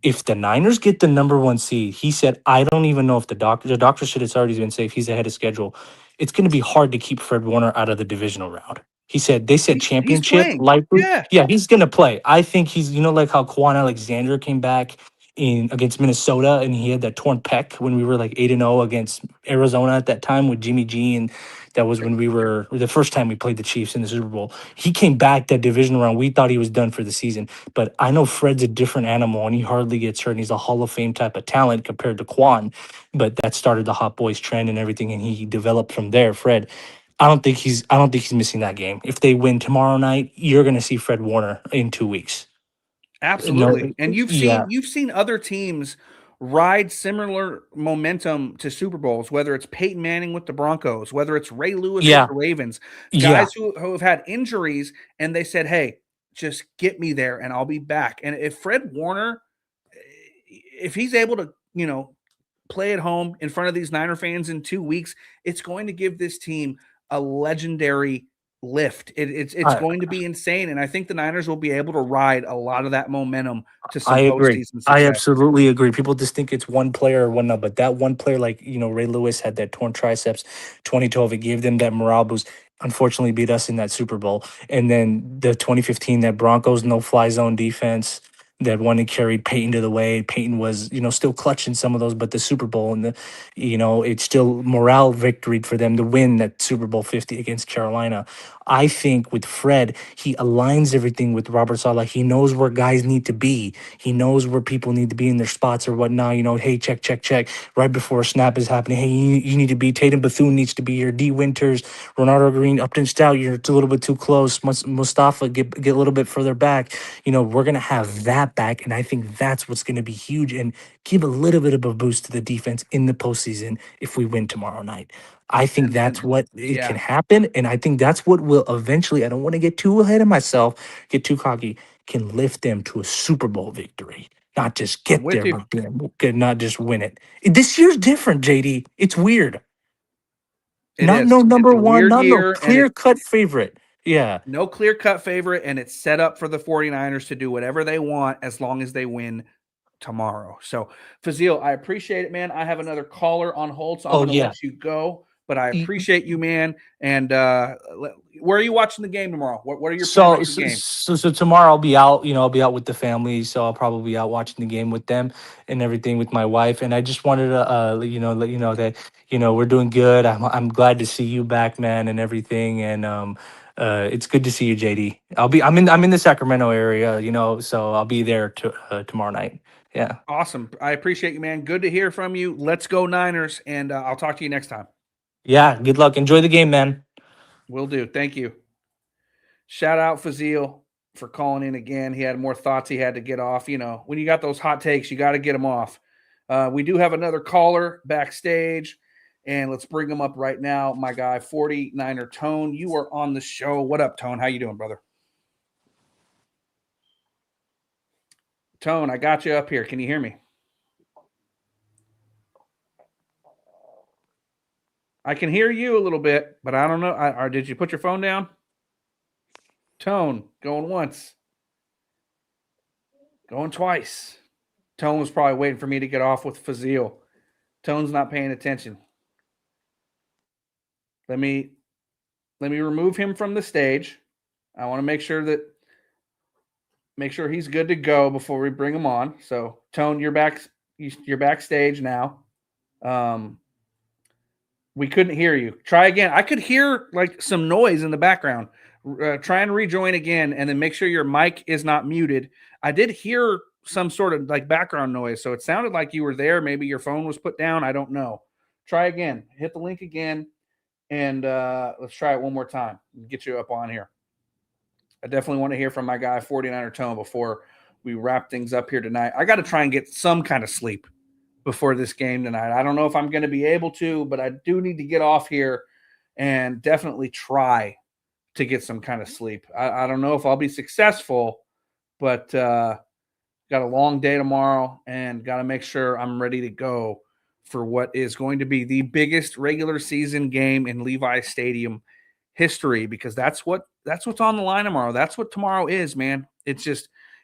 if the Niners get the number 1 seed, he said, I don't even know if the doctor said it's already been safe. He's ahead of schedule. It's going to be hard to keep Fred Warner out of the divisional round. They said championship, likely. Yeah, he's going to play. I think he's, like how Quan Alexander came back in against Minnesota, and he had that torn pec when we were like 8-0 against Arizona at that time with Jimmy G, and that was when we were the first time we played the Chiefs in the Super Bowl. He came back that division round. We thought he was done for the season, but I know Fred's a different animal, and he hardly gets hurt. And he's a Hall of Fame type of talent compared to Quan, but that started the Hot Boys trend and everything, and he developed from there. Fred, I don't think he's missing that game. If they win tomorrow night, you're going to see Fred Warner in 2 weeks. No, Absolutely. And yeah, you've seen other teams ride similar momentum to Super Bowls, whether it's Peyton Manning with the Broncos, whether it's Ray Lewis with yeah, the Ravens, yeah. guys who have had injuries and they said, "Hey, just get me there and I'll be back." And if Fred Warner, if he's able to, play at home in front of these Niner fans in 2 weeks, it's going to give this team a legendary lift. It's I, going to be insane, and I think the Niners will be able to ride a lot of that momentum to I some agree. postseason I success. absolutely agree. People just think it's one player or one, but that one player, like Ray Lewis had that torn triceps, 2012. It gave them that morale boost. Unfortunately, beat us in that Super Bowl, and then the 2015 that Broncos no fly zone defense. That one that carried Peyton to the way. Peyton was, still clutching some of those, but the Super Bowl and it's still morale victory for them to win that Super Bowl 50 against Carolina. I think with Fred, he aligns everything with Robert Saleh. He knows where guys need to be. He knows where people need to be in their spots or whatnot. Hey, check, check, check. Right before a snap is happening. Hey, you need to be Tatum Bethune needs to be here. D Winters, Ronaldo Green, Upton Stout. You're a little bit too close. Mustafa, get a little bit further back. We're gonna have that back, and I think that's what's gonna be huge and give a little bit of a boost to the defense in the postseason if we win tomorrow night. I think And that's what it can yeah, happen, and I think that's what will eventually. I don't want to get too ahead of myself, get too cocky. Can lift them to a Super Bowl victory, not just I'm get with there, you. but not just win it. This year's different, JD. It's weird. It Not is. no It's number a one, weird not no year, and clear cut favorite. Yeah, no clear-cut favorite, and it's set up for the 49ers to do whatever they want as long as they win tomorrow. So, Fazil, I appreciate it, man. I have another caller on hold, so I'm oh going to yeah. let you go. But I appreciate you, man. And where are you watching the game tomorrow? What are your plans So, for the so game? so tomorrow I'll be out. I'll be out with the family, so I'll probably be out watching the game with them and everything with my wife. And I just wanted to let you know that we're doing good. I'm glad to see you back, man, and everything. And it's good to see you, JD. I'm in the Sacramento area, so I'll be there tomorrow night. Yeah, Awesome. I appreciate you, man. Good to hear from you. Let's go Niners, and I'll talk to you next time. yeah. Good luck. Enjoy the game, man. Will do. Thank you. Shout out Fazil for calling in again. He had more thoughts he had to get off. When you got those hot takes, you got to get them off. We do have another caller backstage, and let's bring him up right now. My guy, 49er Tone. You are on the show. What up, Tone? How you doing, brother? Tone, I got you up here. Can you hear me? I can hear you a little bit, but I don't know. Or did you put your phone down? Tone, going once. Going twice. Tone was probably waiting for me to get off with Fazil. Tone's not paying attention. Let me remove him from the stage. I want to make sure he's good to go before we bring him on. So, Tone, you're back. You're backstage now. We couldn't hear you. Try again. I could hear like some noise in the background. Try and rejoin again, and then make sure your mic is not muted. I did hear some sort of like background noise, so it sounded like you were there. Maybe your phone was put down. I don't know. Try again. Hit the link again, and let's try it one more time. Get you up on here. I definitely want to hear from my guy 49er Tone before we wrap things up here tonight. I got to try and get some kind of sleep before this game tonight. I don't know if I'm going to be able to, but I do need to get off here and definitely try to get some kind of sleep. I don't know if I'll be successful, but got a long day tomorrow and got to make sure I'm ready to go for what is going to be the biggest regular season game in Levi Stadium history, because that's what's on the line tomorrow. That's what tomorrow is, man.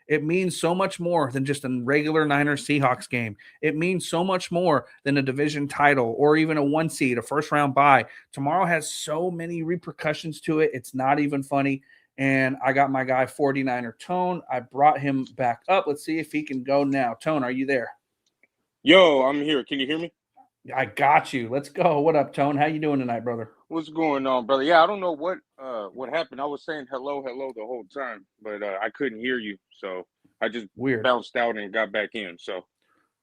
It means so much more than just a regular Niners Seahawks game. It means so much more than a division title or even a 1 seed, a first round bye. Tomorrow has so many repercussions to it. It's not even funny. And I got my guy 49er Tone. I brought him back up. Let's see if he can go now. Tone, are you there? Yo, I'm here. Can you hear me? I got you. Let's go. What up, Tone? How you doing tonight, brother? What's going on, brother? Yeah, I don't know what happened. I was saying hello, hello the whole time, but I couldn't hear you, so I just Weird. bounced out and got back in. So,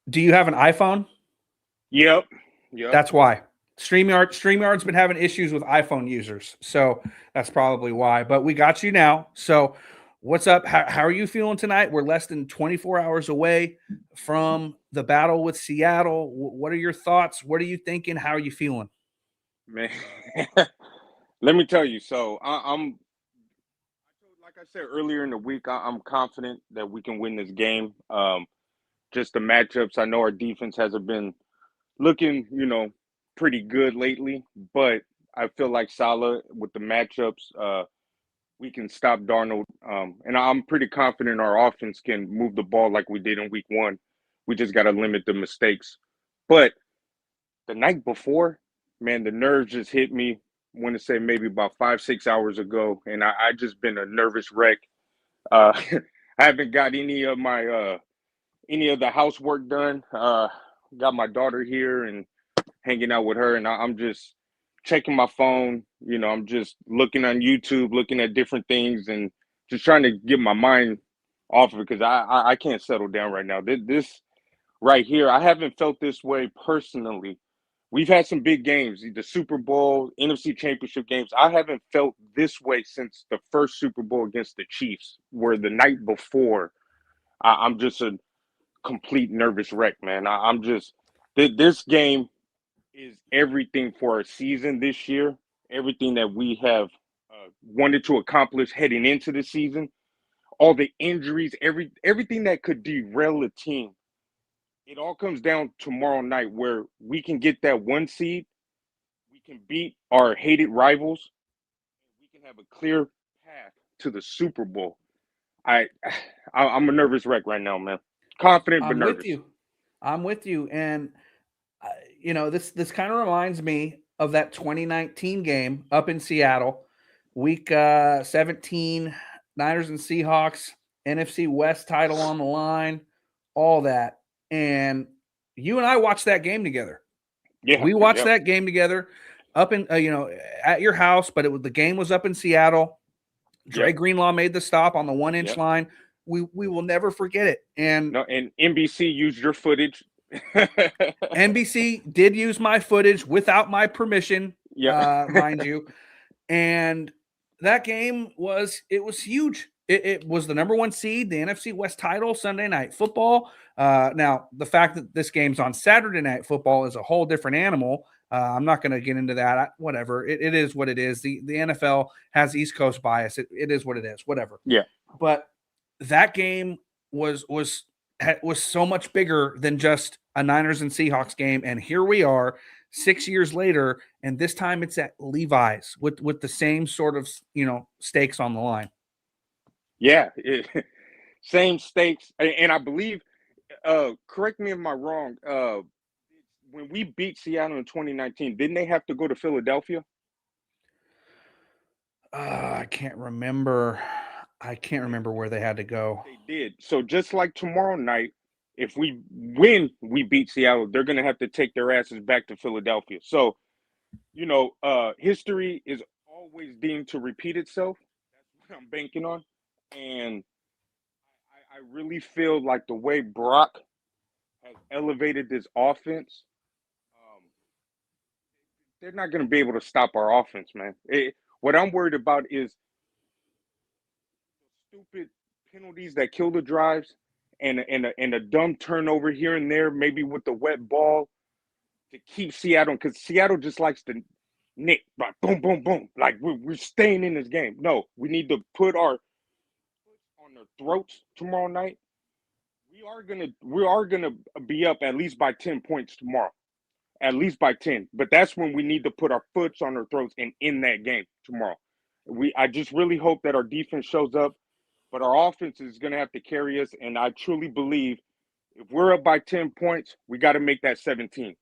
Do you have an iPhone? yep. That's why. StreamYard's been having issues with iPhone users, so that's probably why. But we got you now. So, what's up? How are you feeling tonight? We're less than 24 hours away from the battle with Seattle. What are your thoughts? What are you thinking? How are you feeling? Man. Let me tell you. So I'm like I said earlier in the week. I'm confident that we can win this game. Just the matchups. I know our defense hasn't been looking, pretty good lately, but I feel like Salah with the matchups, we can stop Darnold. And I'm pretty confident our offense can move the ball like we did in week 1. We just got to limit the mistakes. But the night before, man, the nerves just hit me. I want to say maybe about 5-6 hours ago, and I just been a nervous wreck. I haven't got any of the housework done. Got my daughter here and hanging out with her, and I'm just checking my phone. I'm just looking on YouTube, looking at different things, and just trying to get my mind off of it because I can't settle down right now. This right here, I haven't felt this way personally. We've had some big games, the Super Bowl, NFC Championship games. I haven't felt this way since the first Super Bowl against the Chiefs, where the night before, I'm just a complete nervous wreck, man. I'm just this game is everything for our season this year. Everything that we have wanted to accomplish heading into the season. All the injuries, everything that could derail a team. It all comes down tomorrow night where we can get that 1 seed. We can beat our hated rivals. We can have a clear path to the Super Bowl. I'm a nervous wreck right now, man. Confident but nervous. I'm with you. And, this kind of reminds me of that 2019 game up in Seattle, week 17, Niners and Seahawks, NFC West title on the line, all that. And you and I watched that game together. Yeah, we watched that game together up in, at your house, but the game was up in Seattle. Dre Greenlaw made the stop on the 1-inch line. We will never forget it. And NBC used your footage. NBC did use my footage without my permission, mind you. And that game was huge. It was the number 1 seed, the NFC West title, Sunday Night Football. Now, the fact that this game's on Saturday Night Football is a whole different animal. I'm not going to get into that. Whatever. It is what it is. The NFL has East Coast bias. It is what it is. Whatever. Yeah. But that game was so much bigger than just a Niners and Seahawks game. And here we are 6 years later, and this time it's at Levi's with the same sort of, stakes on the line. Yeah, same stakes. And I believe, correct me if I'm wrong, when we beat Seattle in 2019, didn't they have to go to Philadelphia? I can't remember. Where they had to go. They did. So just like tomorrow night, if we win, we beat Seattle, they're going to have to take their asses back to Philadelphia. So, history is always deemed to repeat itself. That's what I'm banking on. And I really feel like the way Brock has elevated this offense, they're not going to be able to stop our offense, man. What I'm worried about is stupid penalties that kill the drives and a dumb turnover here and there, maybe with the wet ball to keep Seattle, because Seattle just likes to nick, like boom, boom, boom. Like we're staying in this game. No, we need to put our foot on their throats tomorrow night. We are gonna be up at least by 10 points tomorrow. At least by 10. But that's when we need to put our foots on their throats and in that game tomorrow. I just really hope that our defense shows up, but our offense is going to have to carry us. And I truly believe if we're up by 10 points, we got to make that 17.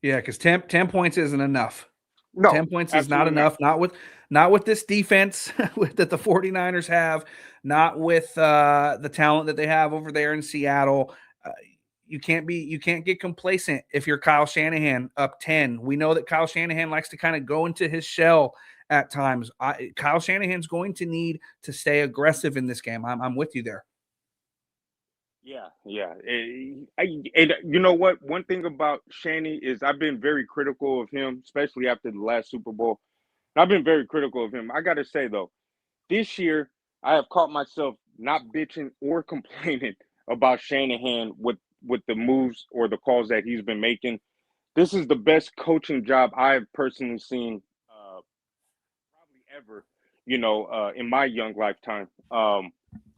Yeah, because 10 points isn't enough. No, 10 points is not absolutely not. enough. Not with this defense that the 49ers have, not with the talent that they have over there in Seattle. You can't get complacent if you're Kyle Shanahan up 10. We know that Kyle Shanahan likes to kind of go into his shell at times. Kyle Shanahan's going to need to stay aggressive in this game. I'm with you there. Yeah, yeah. And you know what? One thing about Shanny is I've been very critical of him, especially after the last Super Bowl. I've been very critical of him. I got to say, though, this year I have caught myself not bitching or complaining about Shanahan with the moves or the calls that he's been making. This is the best coaching job I've personally seen probably ever, in my young lifetime,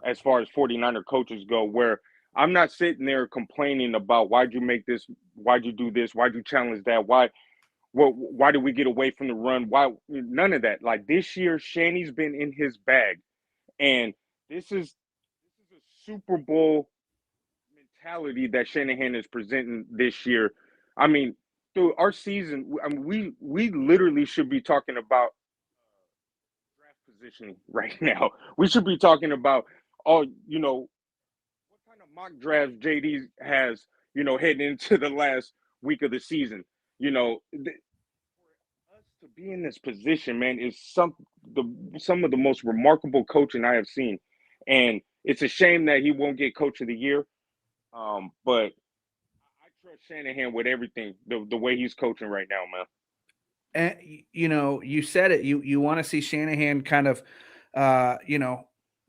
as far as 49er coaches go, where I'm not sitting there complaining about why'd you make this, why'd you do this, why'd you challenge that, why did we get away from the run, why, none of that. Like this year, Shanny's been in his bag, and this is a Super Bowl mentality that Shanahan is presenting this year. I mean, through our season, I mean, we literally should be talking about draft positioning right now. We should be talking about what kind of mock drafts JD has, heading into the last week of the season. For us to be in this position, man, is some of the most remarkable coaching I have seen, and it's a shame that he won't get Coach of the Year. But I trust Shanahan with everything, the way he's coaching right now, man. And you said it. You want to see Shanahan kind of,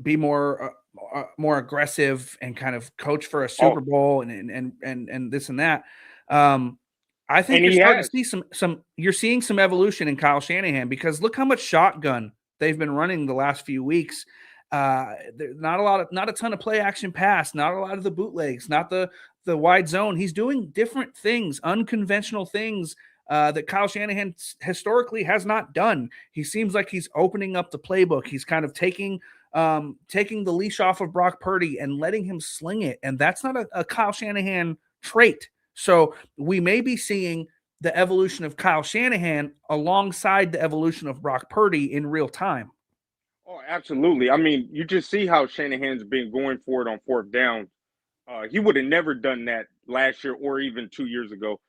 be more aggressive and kind of coach for a Super Oh, Bowl and this and that. I think and you're he starting to has. see some. You're seeing some evolution in Kyle Shanahan because look how much shotgun they've been running the last few weeks. Not a ton of play action pass, not a lot of the bootlegs, not the wide zone. He's doing different things, unconventional things that Kyle Shanahan historically has not done. He seems like he's opening up the playbook. He's kind of taking the leash off of Brock Purdy and letting him sling it, and that's not a Kyle Shanahan trait. So we may be seeing the evolution of Kyle Shanahan alongside the evolution of Brock Purdy in real time. Oh, absolutely. I mean, you just see how Shanahan's been going for it on fourth down. He would have never done that last year or even 2 years ago.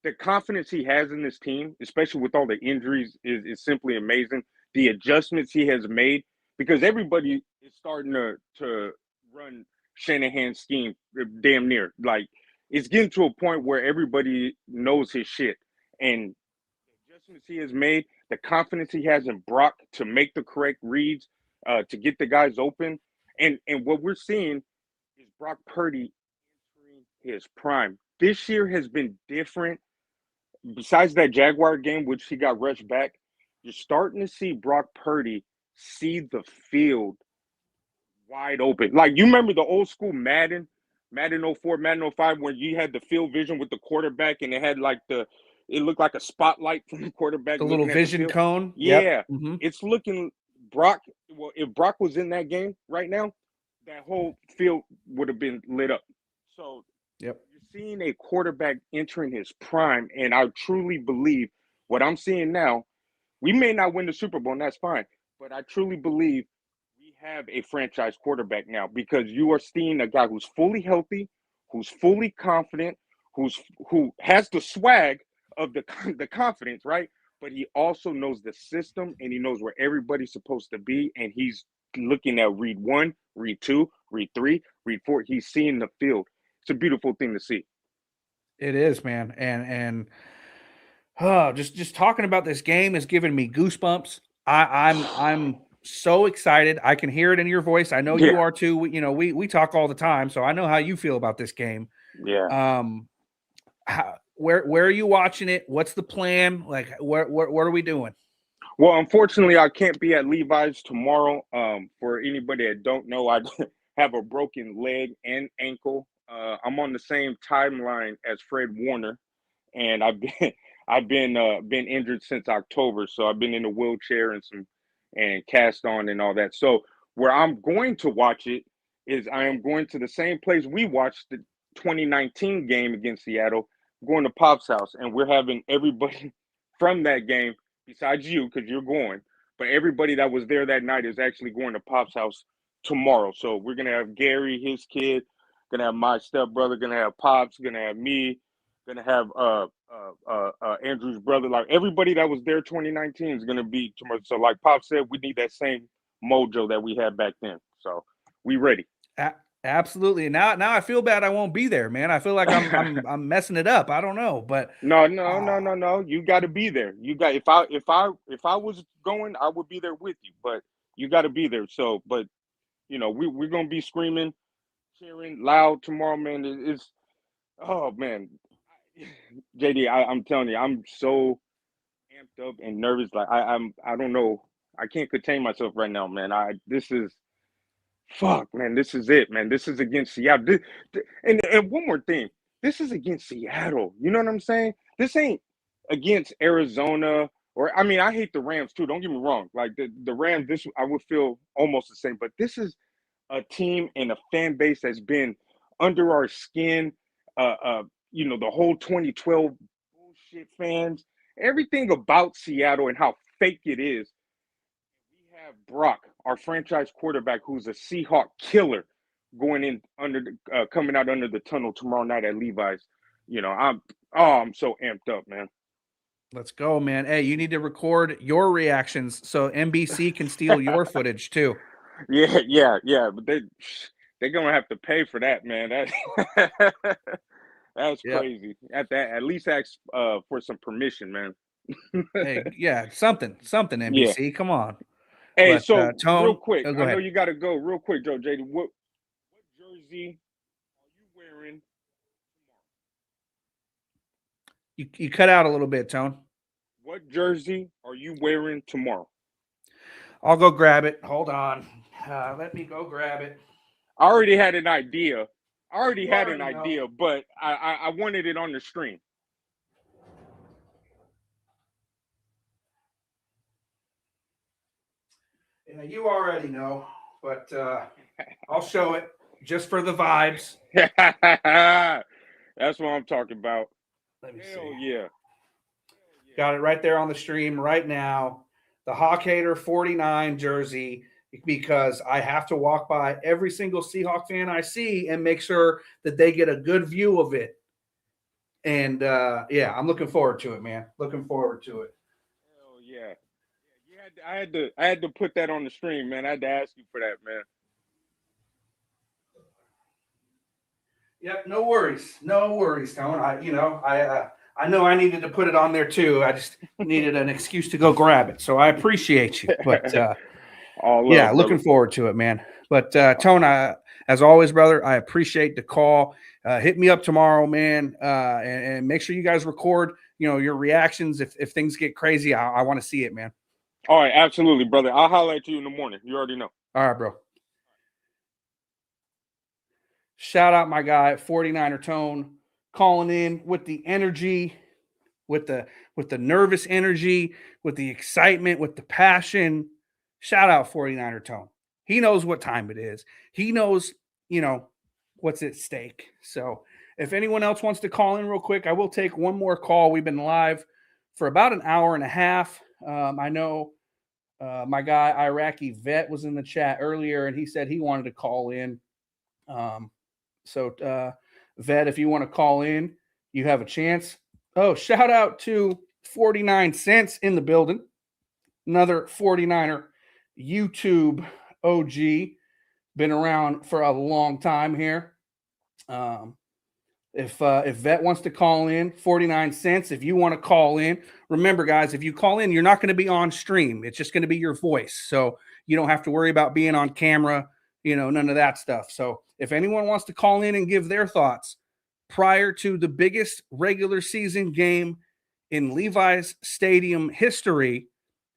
The confidence he has in this team, especially with all the injuries, is simply amazing. The adjustments he has made, because everybody is starting to run Shanahan's scheme damn near. Like it's getting to a point where everybody knows his shit. And the adjustments he has made, the confidence he has in Brock to make the correct reads, to get the guys open. And what we're seeing is Brock Purdy entering his prime. This year has been different. Besides that Jaguar game, which he got rushed back, you're starting to see Brock Purdy see the field wide open. Like you remember the old school Madden 04, Madden 05, where you had the field vision with the quarterback and it looked like a spotlight from the quarterback The little looking at the vision field. cone. Yeah, Yep. Mm-hmm. it's looking Brock. Well, if Brock was in that game right now, that whole field would have been lit up. So Yep. you're seeing a quarterback entering his prime, and I truly believe what I'm seeing now. We may not win the Super Bowl, and that's fine, but I truly believe we have a franchise quarterback now because you are seeing a guy who's fully healthy, who's fully confident, who has the swag of the confidence, right? But he also knows the system and he knows where everybody's supposed to be, and he's looking at read one, read two, read three, read four. He's seeing the field. It's a beautiful thing to see. It is, man. And oh, just talking about this game is giving me goosebumps. I'm so excited. I can hear it in your voice. I know you Yeah, are too. We talk all the time, so I know how you feel about this game. yeah. Um, where are you watching it? What's the plan? Like, what are we doing? Well, unfortunately, I can't be at Levi's tomorrow. For anybody that don't know, I have a broken leg and ankle. I'm on the same timeline as Fred Warner, and I've been injured since October, so I've been in a wheelchair and cast on and all that. So where I'm going to watch it is I am going to the same place we watched the 2019 game against Seattle. I'm going to Pop's house, and we're having everybody from that game, besides you, because you're going. But everybody that was there that night is actually going to Pop's house tomorrow. So we're gonna have Gary, his kid, gonna have my stepbrother, gonna have Pops, gonna have me, gonna have Andrew's brother. Like everybody that was there 2019 is gonna be tomorrow. So like Pop said, we need that same mojo that we had back then. So we ready. Absolutely. Now I feel bad I won't be there, man. I feel like I'm messing it up. I don't know, but No. You got to be there. You got if I was going, I would be there with you. But you got to be there. So, but we're gonna be screaming, cheering loud tomorrow, man. It's oh man, JD, I'm telling you, I'm so amped up and nervous. Like I don't know. I can't contain myself right now, man. This is fuck, man. This is it, man. This is against Seattle. And one more thing, this is against Seattle. You know what I'm saying? This ain't against Arizona or I mean, I hate the Rams too. Don't get me wrong. Like the Rams, this I would feel almost the same. But this is a team and a fan base that's been under our skin. The whole 2012 bullshit fans, everything about Seattle and how fake it is. We have Brock, our franchise quarterback, who's a Seahawk killer, going in coming out under the tunnel tomorrow night at Levi's. I'm so amped up, man. let's go, man. Hey, you need to record your reactions so NBC can steal your footage too. Yeah. But they're gonna have to pay for that, man. That's crazy. At least ask for some permission, man. Hey, yeah, something NBC. Yeah. Come on. Hey, so Tone, real quick, I know you got to go real quick, Joe. JD, what jersey are you wearing tomorrow? You cut out a little bit, Tone. What jersey are you wearing tomorrow? I'll go grab it. Hold on. Let me go grab it. I already had an idea. But I wanted it on the stream. Yeah, you already know, but I'll show it just for the vibes. That's what I'm talking about. Let me Hell see. Yeah. Got it right there on the stream right now. The Hawk Hater 49 jersey, because I have to walk by every single Seahawk fan I see and make sure that they get a good view of it. And I'm looking forward to it, man. Looking forward to it. Hell yeah. I had to put that on the stream, man. I had to ask you for that, man. Yep, no worries, Tone. I know I needed to put it on there too. I just needed an excuse to go grab it, so I appreciate you. But looking forward to it, man. But Tone, as always, brother, I appreciate the call. Hit me up tomorrow, man, and make sure you guys record, your reactions. If things get crazy, I want to see it, man. All right, absolutely, brother. I'll holler at you in the morning. You already know. All right, bro. Shout out my guy, 49er Tone, calling in with the energy, with the nervous energy, with the excitement, with the passion. Shout out 49er Tone. He knows what time it is. He knows, what's at stake. So if anyone else wants to call in real quick, I will take one more call. We've been live for about an hour and a half. I know my guy, Iraqi Vet, was in the chat earlier, and he said he wanted to call in. So Vet, if you want to call in, you have a chance. Oh, shout out to 49 Cents in the building. Another 49er YouTube OG. Been around for a long time here. If Vet wants to call in, 49 Cents, if you want to call in, remember, guys, if you call in, you're not going to be on stream. It's just going to be your voice. So you don't have to worry about being on camera, none of that stuff. So if anyone wants to call in and give their thoughts prior to the biggest regular season game in Levi's Stadium history,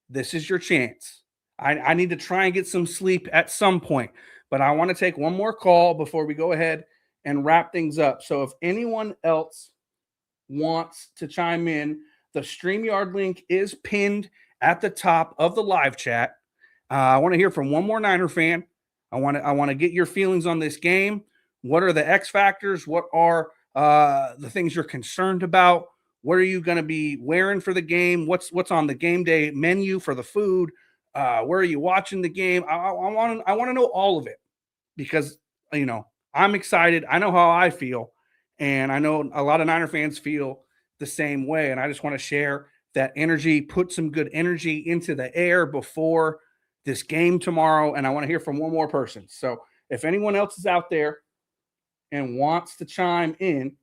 this is your chance. I need to try and get some sleep at some point, but I want to take one more call before we go ahead and wrap things up. So if anyone else wants to chime in, the StreamYard link is pinned at the top of the live chat. I want to hear from one more Niner fan. I want to get your feelings on this game. What are the X factors? What are the things you're concerned about? What are you going to be wearing for the game? What's on the game day menu for the food? Where are you watching the game? I want to know all of it because, I'm excited. I know how I feel, and I know a lot of Niner fans feel the same way. And I just want to share that energy, put some good energy into the air before this game tomorrow. And I want to hear from one more person. So if anyone else is out there and wants to chime in,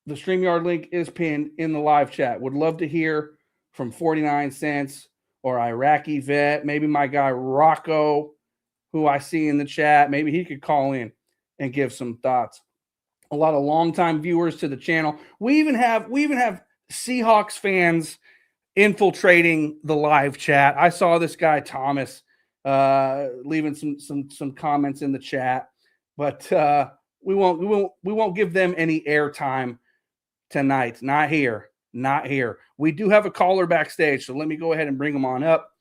the StreamYard link is pinned in the live chat. Would love to hear from 49 Cents or Iraqi Vet, maybe my guy Rocco, who I see in the chat. Maybe he could call in and give some thoughts. A lot of longtime viewers to the channel. We even have Seahawks fans infiltrating the live chat. I saw this guy Thomas leaving some comments in the chat, but we won't give them any airtime tonight. Not here. We do have a caller backstage, so let me go ahead and bring him on up.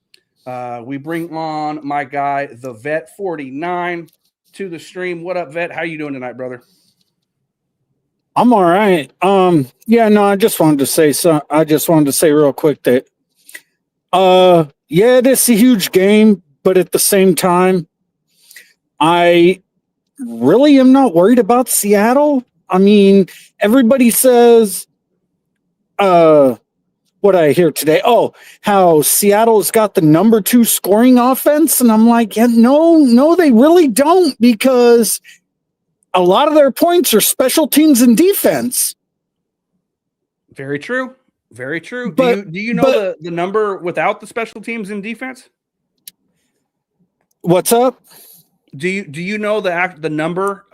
We bring on my guy, the Vet 49, to the stream. What up, Vet? How you doing tonight, brother? I'm all right. I just wanted to say real quick that it is a huge game, but at the same time, I really am not worried about Seattle. I mean, everybody says what I hear today, how Seattle's got the number 2 scoring offense, and I'm like, no, they really don't, because a lot of their points are special teams and defense. Very true. Very true. But, do you know the number without the special teams and defense? What's up? Do you know the number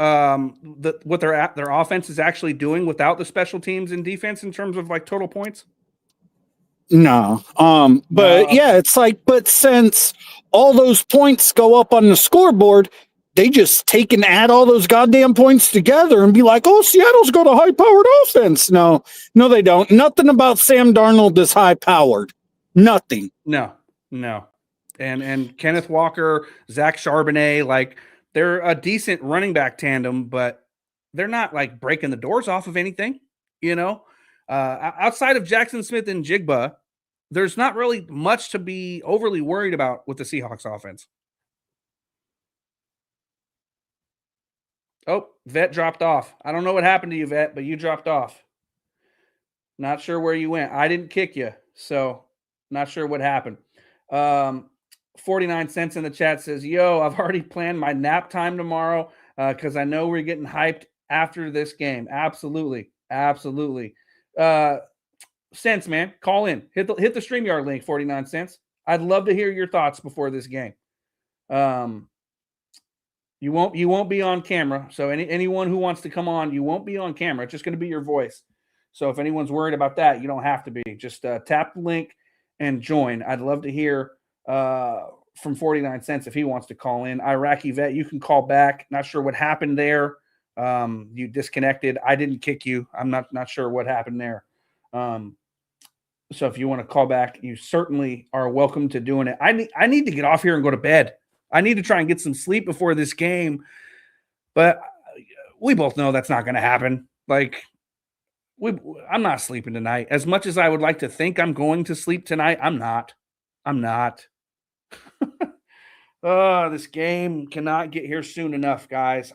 what their offense is actually doing without the special teams and defense in terms of like total points? No. It's like, but since all those points go up on the scoreboard, they just take and add all those goddamn points together and be like, Seattle's got a high-powered offense. No, they don't. Nothing about Sam Darnold is high-powered. Nothing. No. And Kenneth Walker, Zach Charbonnet, like they're a decent running back tandem, but they're not like breaking the doors off of anything, outside of Jackson Smith and Jigba, there's not really much to be overly worried about with the Seahawks offense. Oh, Vet dropped off. I don't know what happened to you, Vet, but you dropped off. Not sure where you went. I didn't kick you, so not sure what happened. 49 Cents in the chat says, yo, I've already planned my nap time tomorrow because I know we're getting hyped after this game. Absolutely. Cents, man, call in. Hit the StreamYard link, 49 Cents. I'd love to hear your thoughts before this game. You won't be on camera. So anyone who wants to come on, you won't be on camera. It's just going to be your voice. So if anyone's worried about that, you don't have to be. Just tap the link and join. I'd love to hear from 49 Cents if he wants to call in. Iraqi Vet, you can call back. Not sure what happened there. You disconnected. I didn't kick you. I'm not sure what happened there. So if you want to call back, you certainly are welcome to doing it. I need to get off here and go to bed. I need to try and get some sleep before this game, but we both know that's not going to happen. Like, I'm not sleeping tonight. As much as I would like to think I'm going to sleep tonight, I'm not. This game cannot get here soon enough, guys.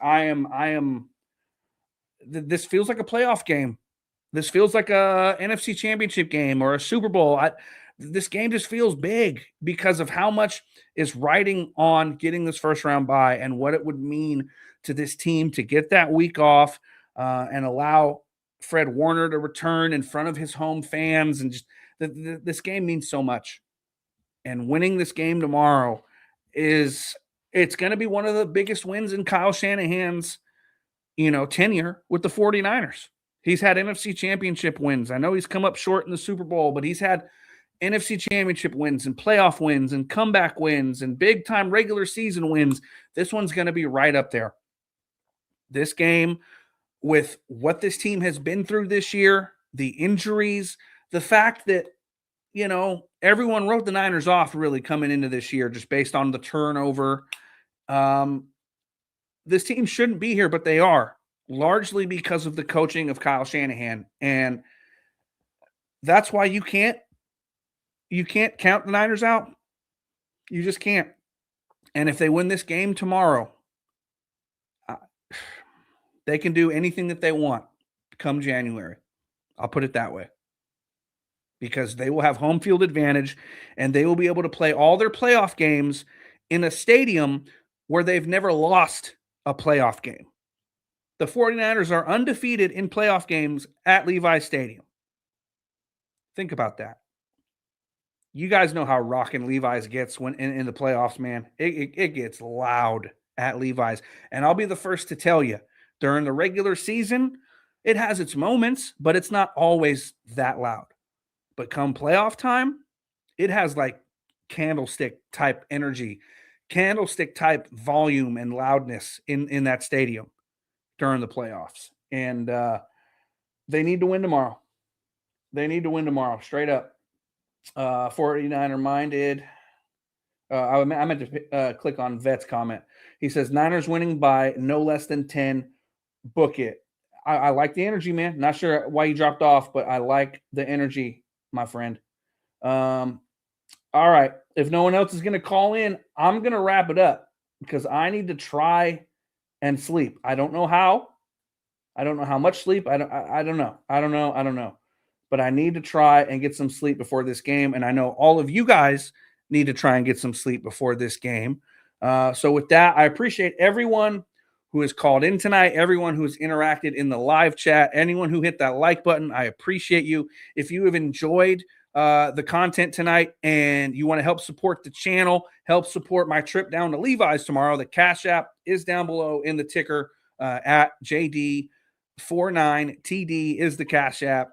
This feels like a playoff game. This feels like a NFC Championship game or a Super Bowl. This game just feels big because of how much is riding on getting this first round bye and what it would mean to this team to get that week off and allow Fred Warner to return in front of his home fans. And just this game means so much. And winning this game tomorrow it's going to be one of the biggest wins in Kyle Shanahan's, tenure with the 49ers. He's had NFC Championship wins. I know he's come up short in the Super Bowl, but he's had NFC Championship wins and playoff wins and comeback wins and big-time regular season wins. This one's going to be right up there. This game, with what this team has been through this year, the injuries, the fact that, everyone wrote the Niners off really coming into this year just based on the turnover. This team shouldn't be here, but they are. largely because of the coaching of Kyle Shanahan. And that's why you can't count the Niners out. You just can't. And if they win this game tomorrow, they can do anything that they want come January. I'll put it that way. Because they will have home field advantage and they will be able to play all their playoff games in a stadium where they've never lost a playoff game. The 49ers are undefeated in playoff games at Levi Stadium. Think about that. You guys know how rockin' Levi's gets when in the playoffs, man. It gets loud at Levi's. And I'll be the first to tell you, during the regular season, it has its moments, but it's not always that loud. But come playoff time, it has like candlestick type energy, candlestick type volume and loudness in that stadium during the playoffs. And they need to win tomorrow. They need to win tomorrow, straight up. 49er minded. I meant to click on Vet's comment. He says, Niners winning by no less than 10. Book it. I like the energy, man. Not sure why you dropped off, but I like the energy, my friend. All right. If no one else is going to call in, I'm going to wrap it up because I need to try and sleep. I don't know how. I don't know how much sleep. I don't know. But I need to try and get some sleep before this game. And I know all of you guys need to try and get some sleep before this game. So with that, I appreciate everyone who has called in tonight, everyone who has interacted in the live chat, anyone who hit that like button. I appreciate you. If you have enjoyed the content tonight and you want to help support the channel, help support my trip down to Levi's tomorrow, the Cash App is down below in the ticker at JD49TD is the Cash App.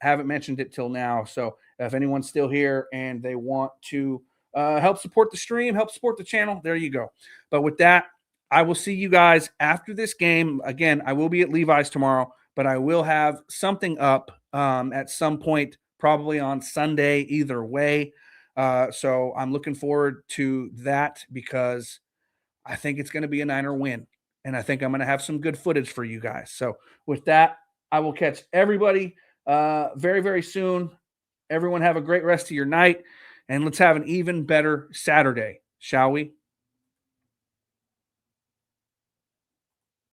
Haven't mentioned it till now. So if anyone's still here and they want to help support the stream, help support the channel, there you go. But with that, I will see you guys after this game. Again, I will be at Levi's tomorrow, but I will have something up at some point, probably on Sunday, either way. So I'm looking forward to that because I think it's going to be a Niner win. And I think I'm going to have some good footage for you guys. So with that, I will catch everybody very, very soon. Everyone have a great rest of your night. And let's have an even better Saturday, shall we?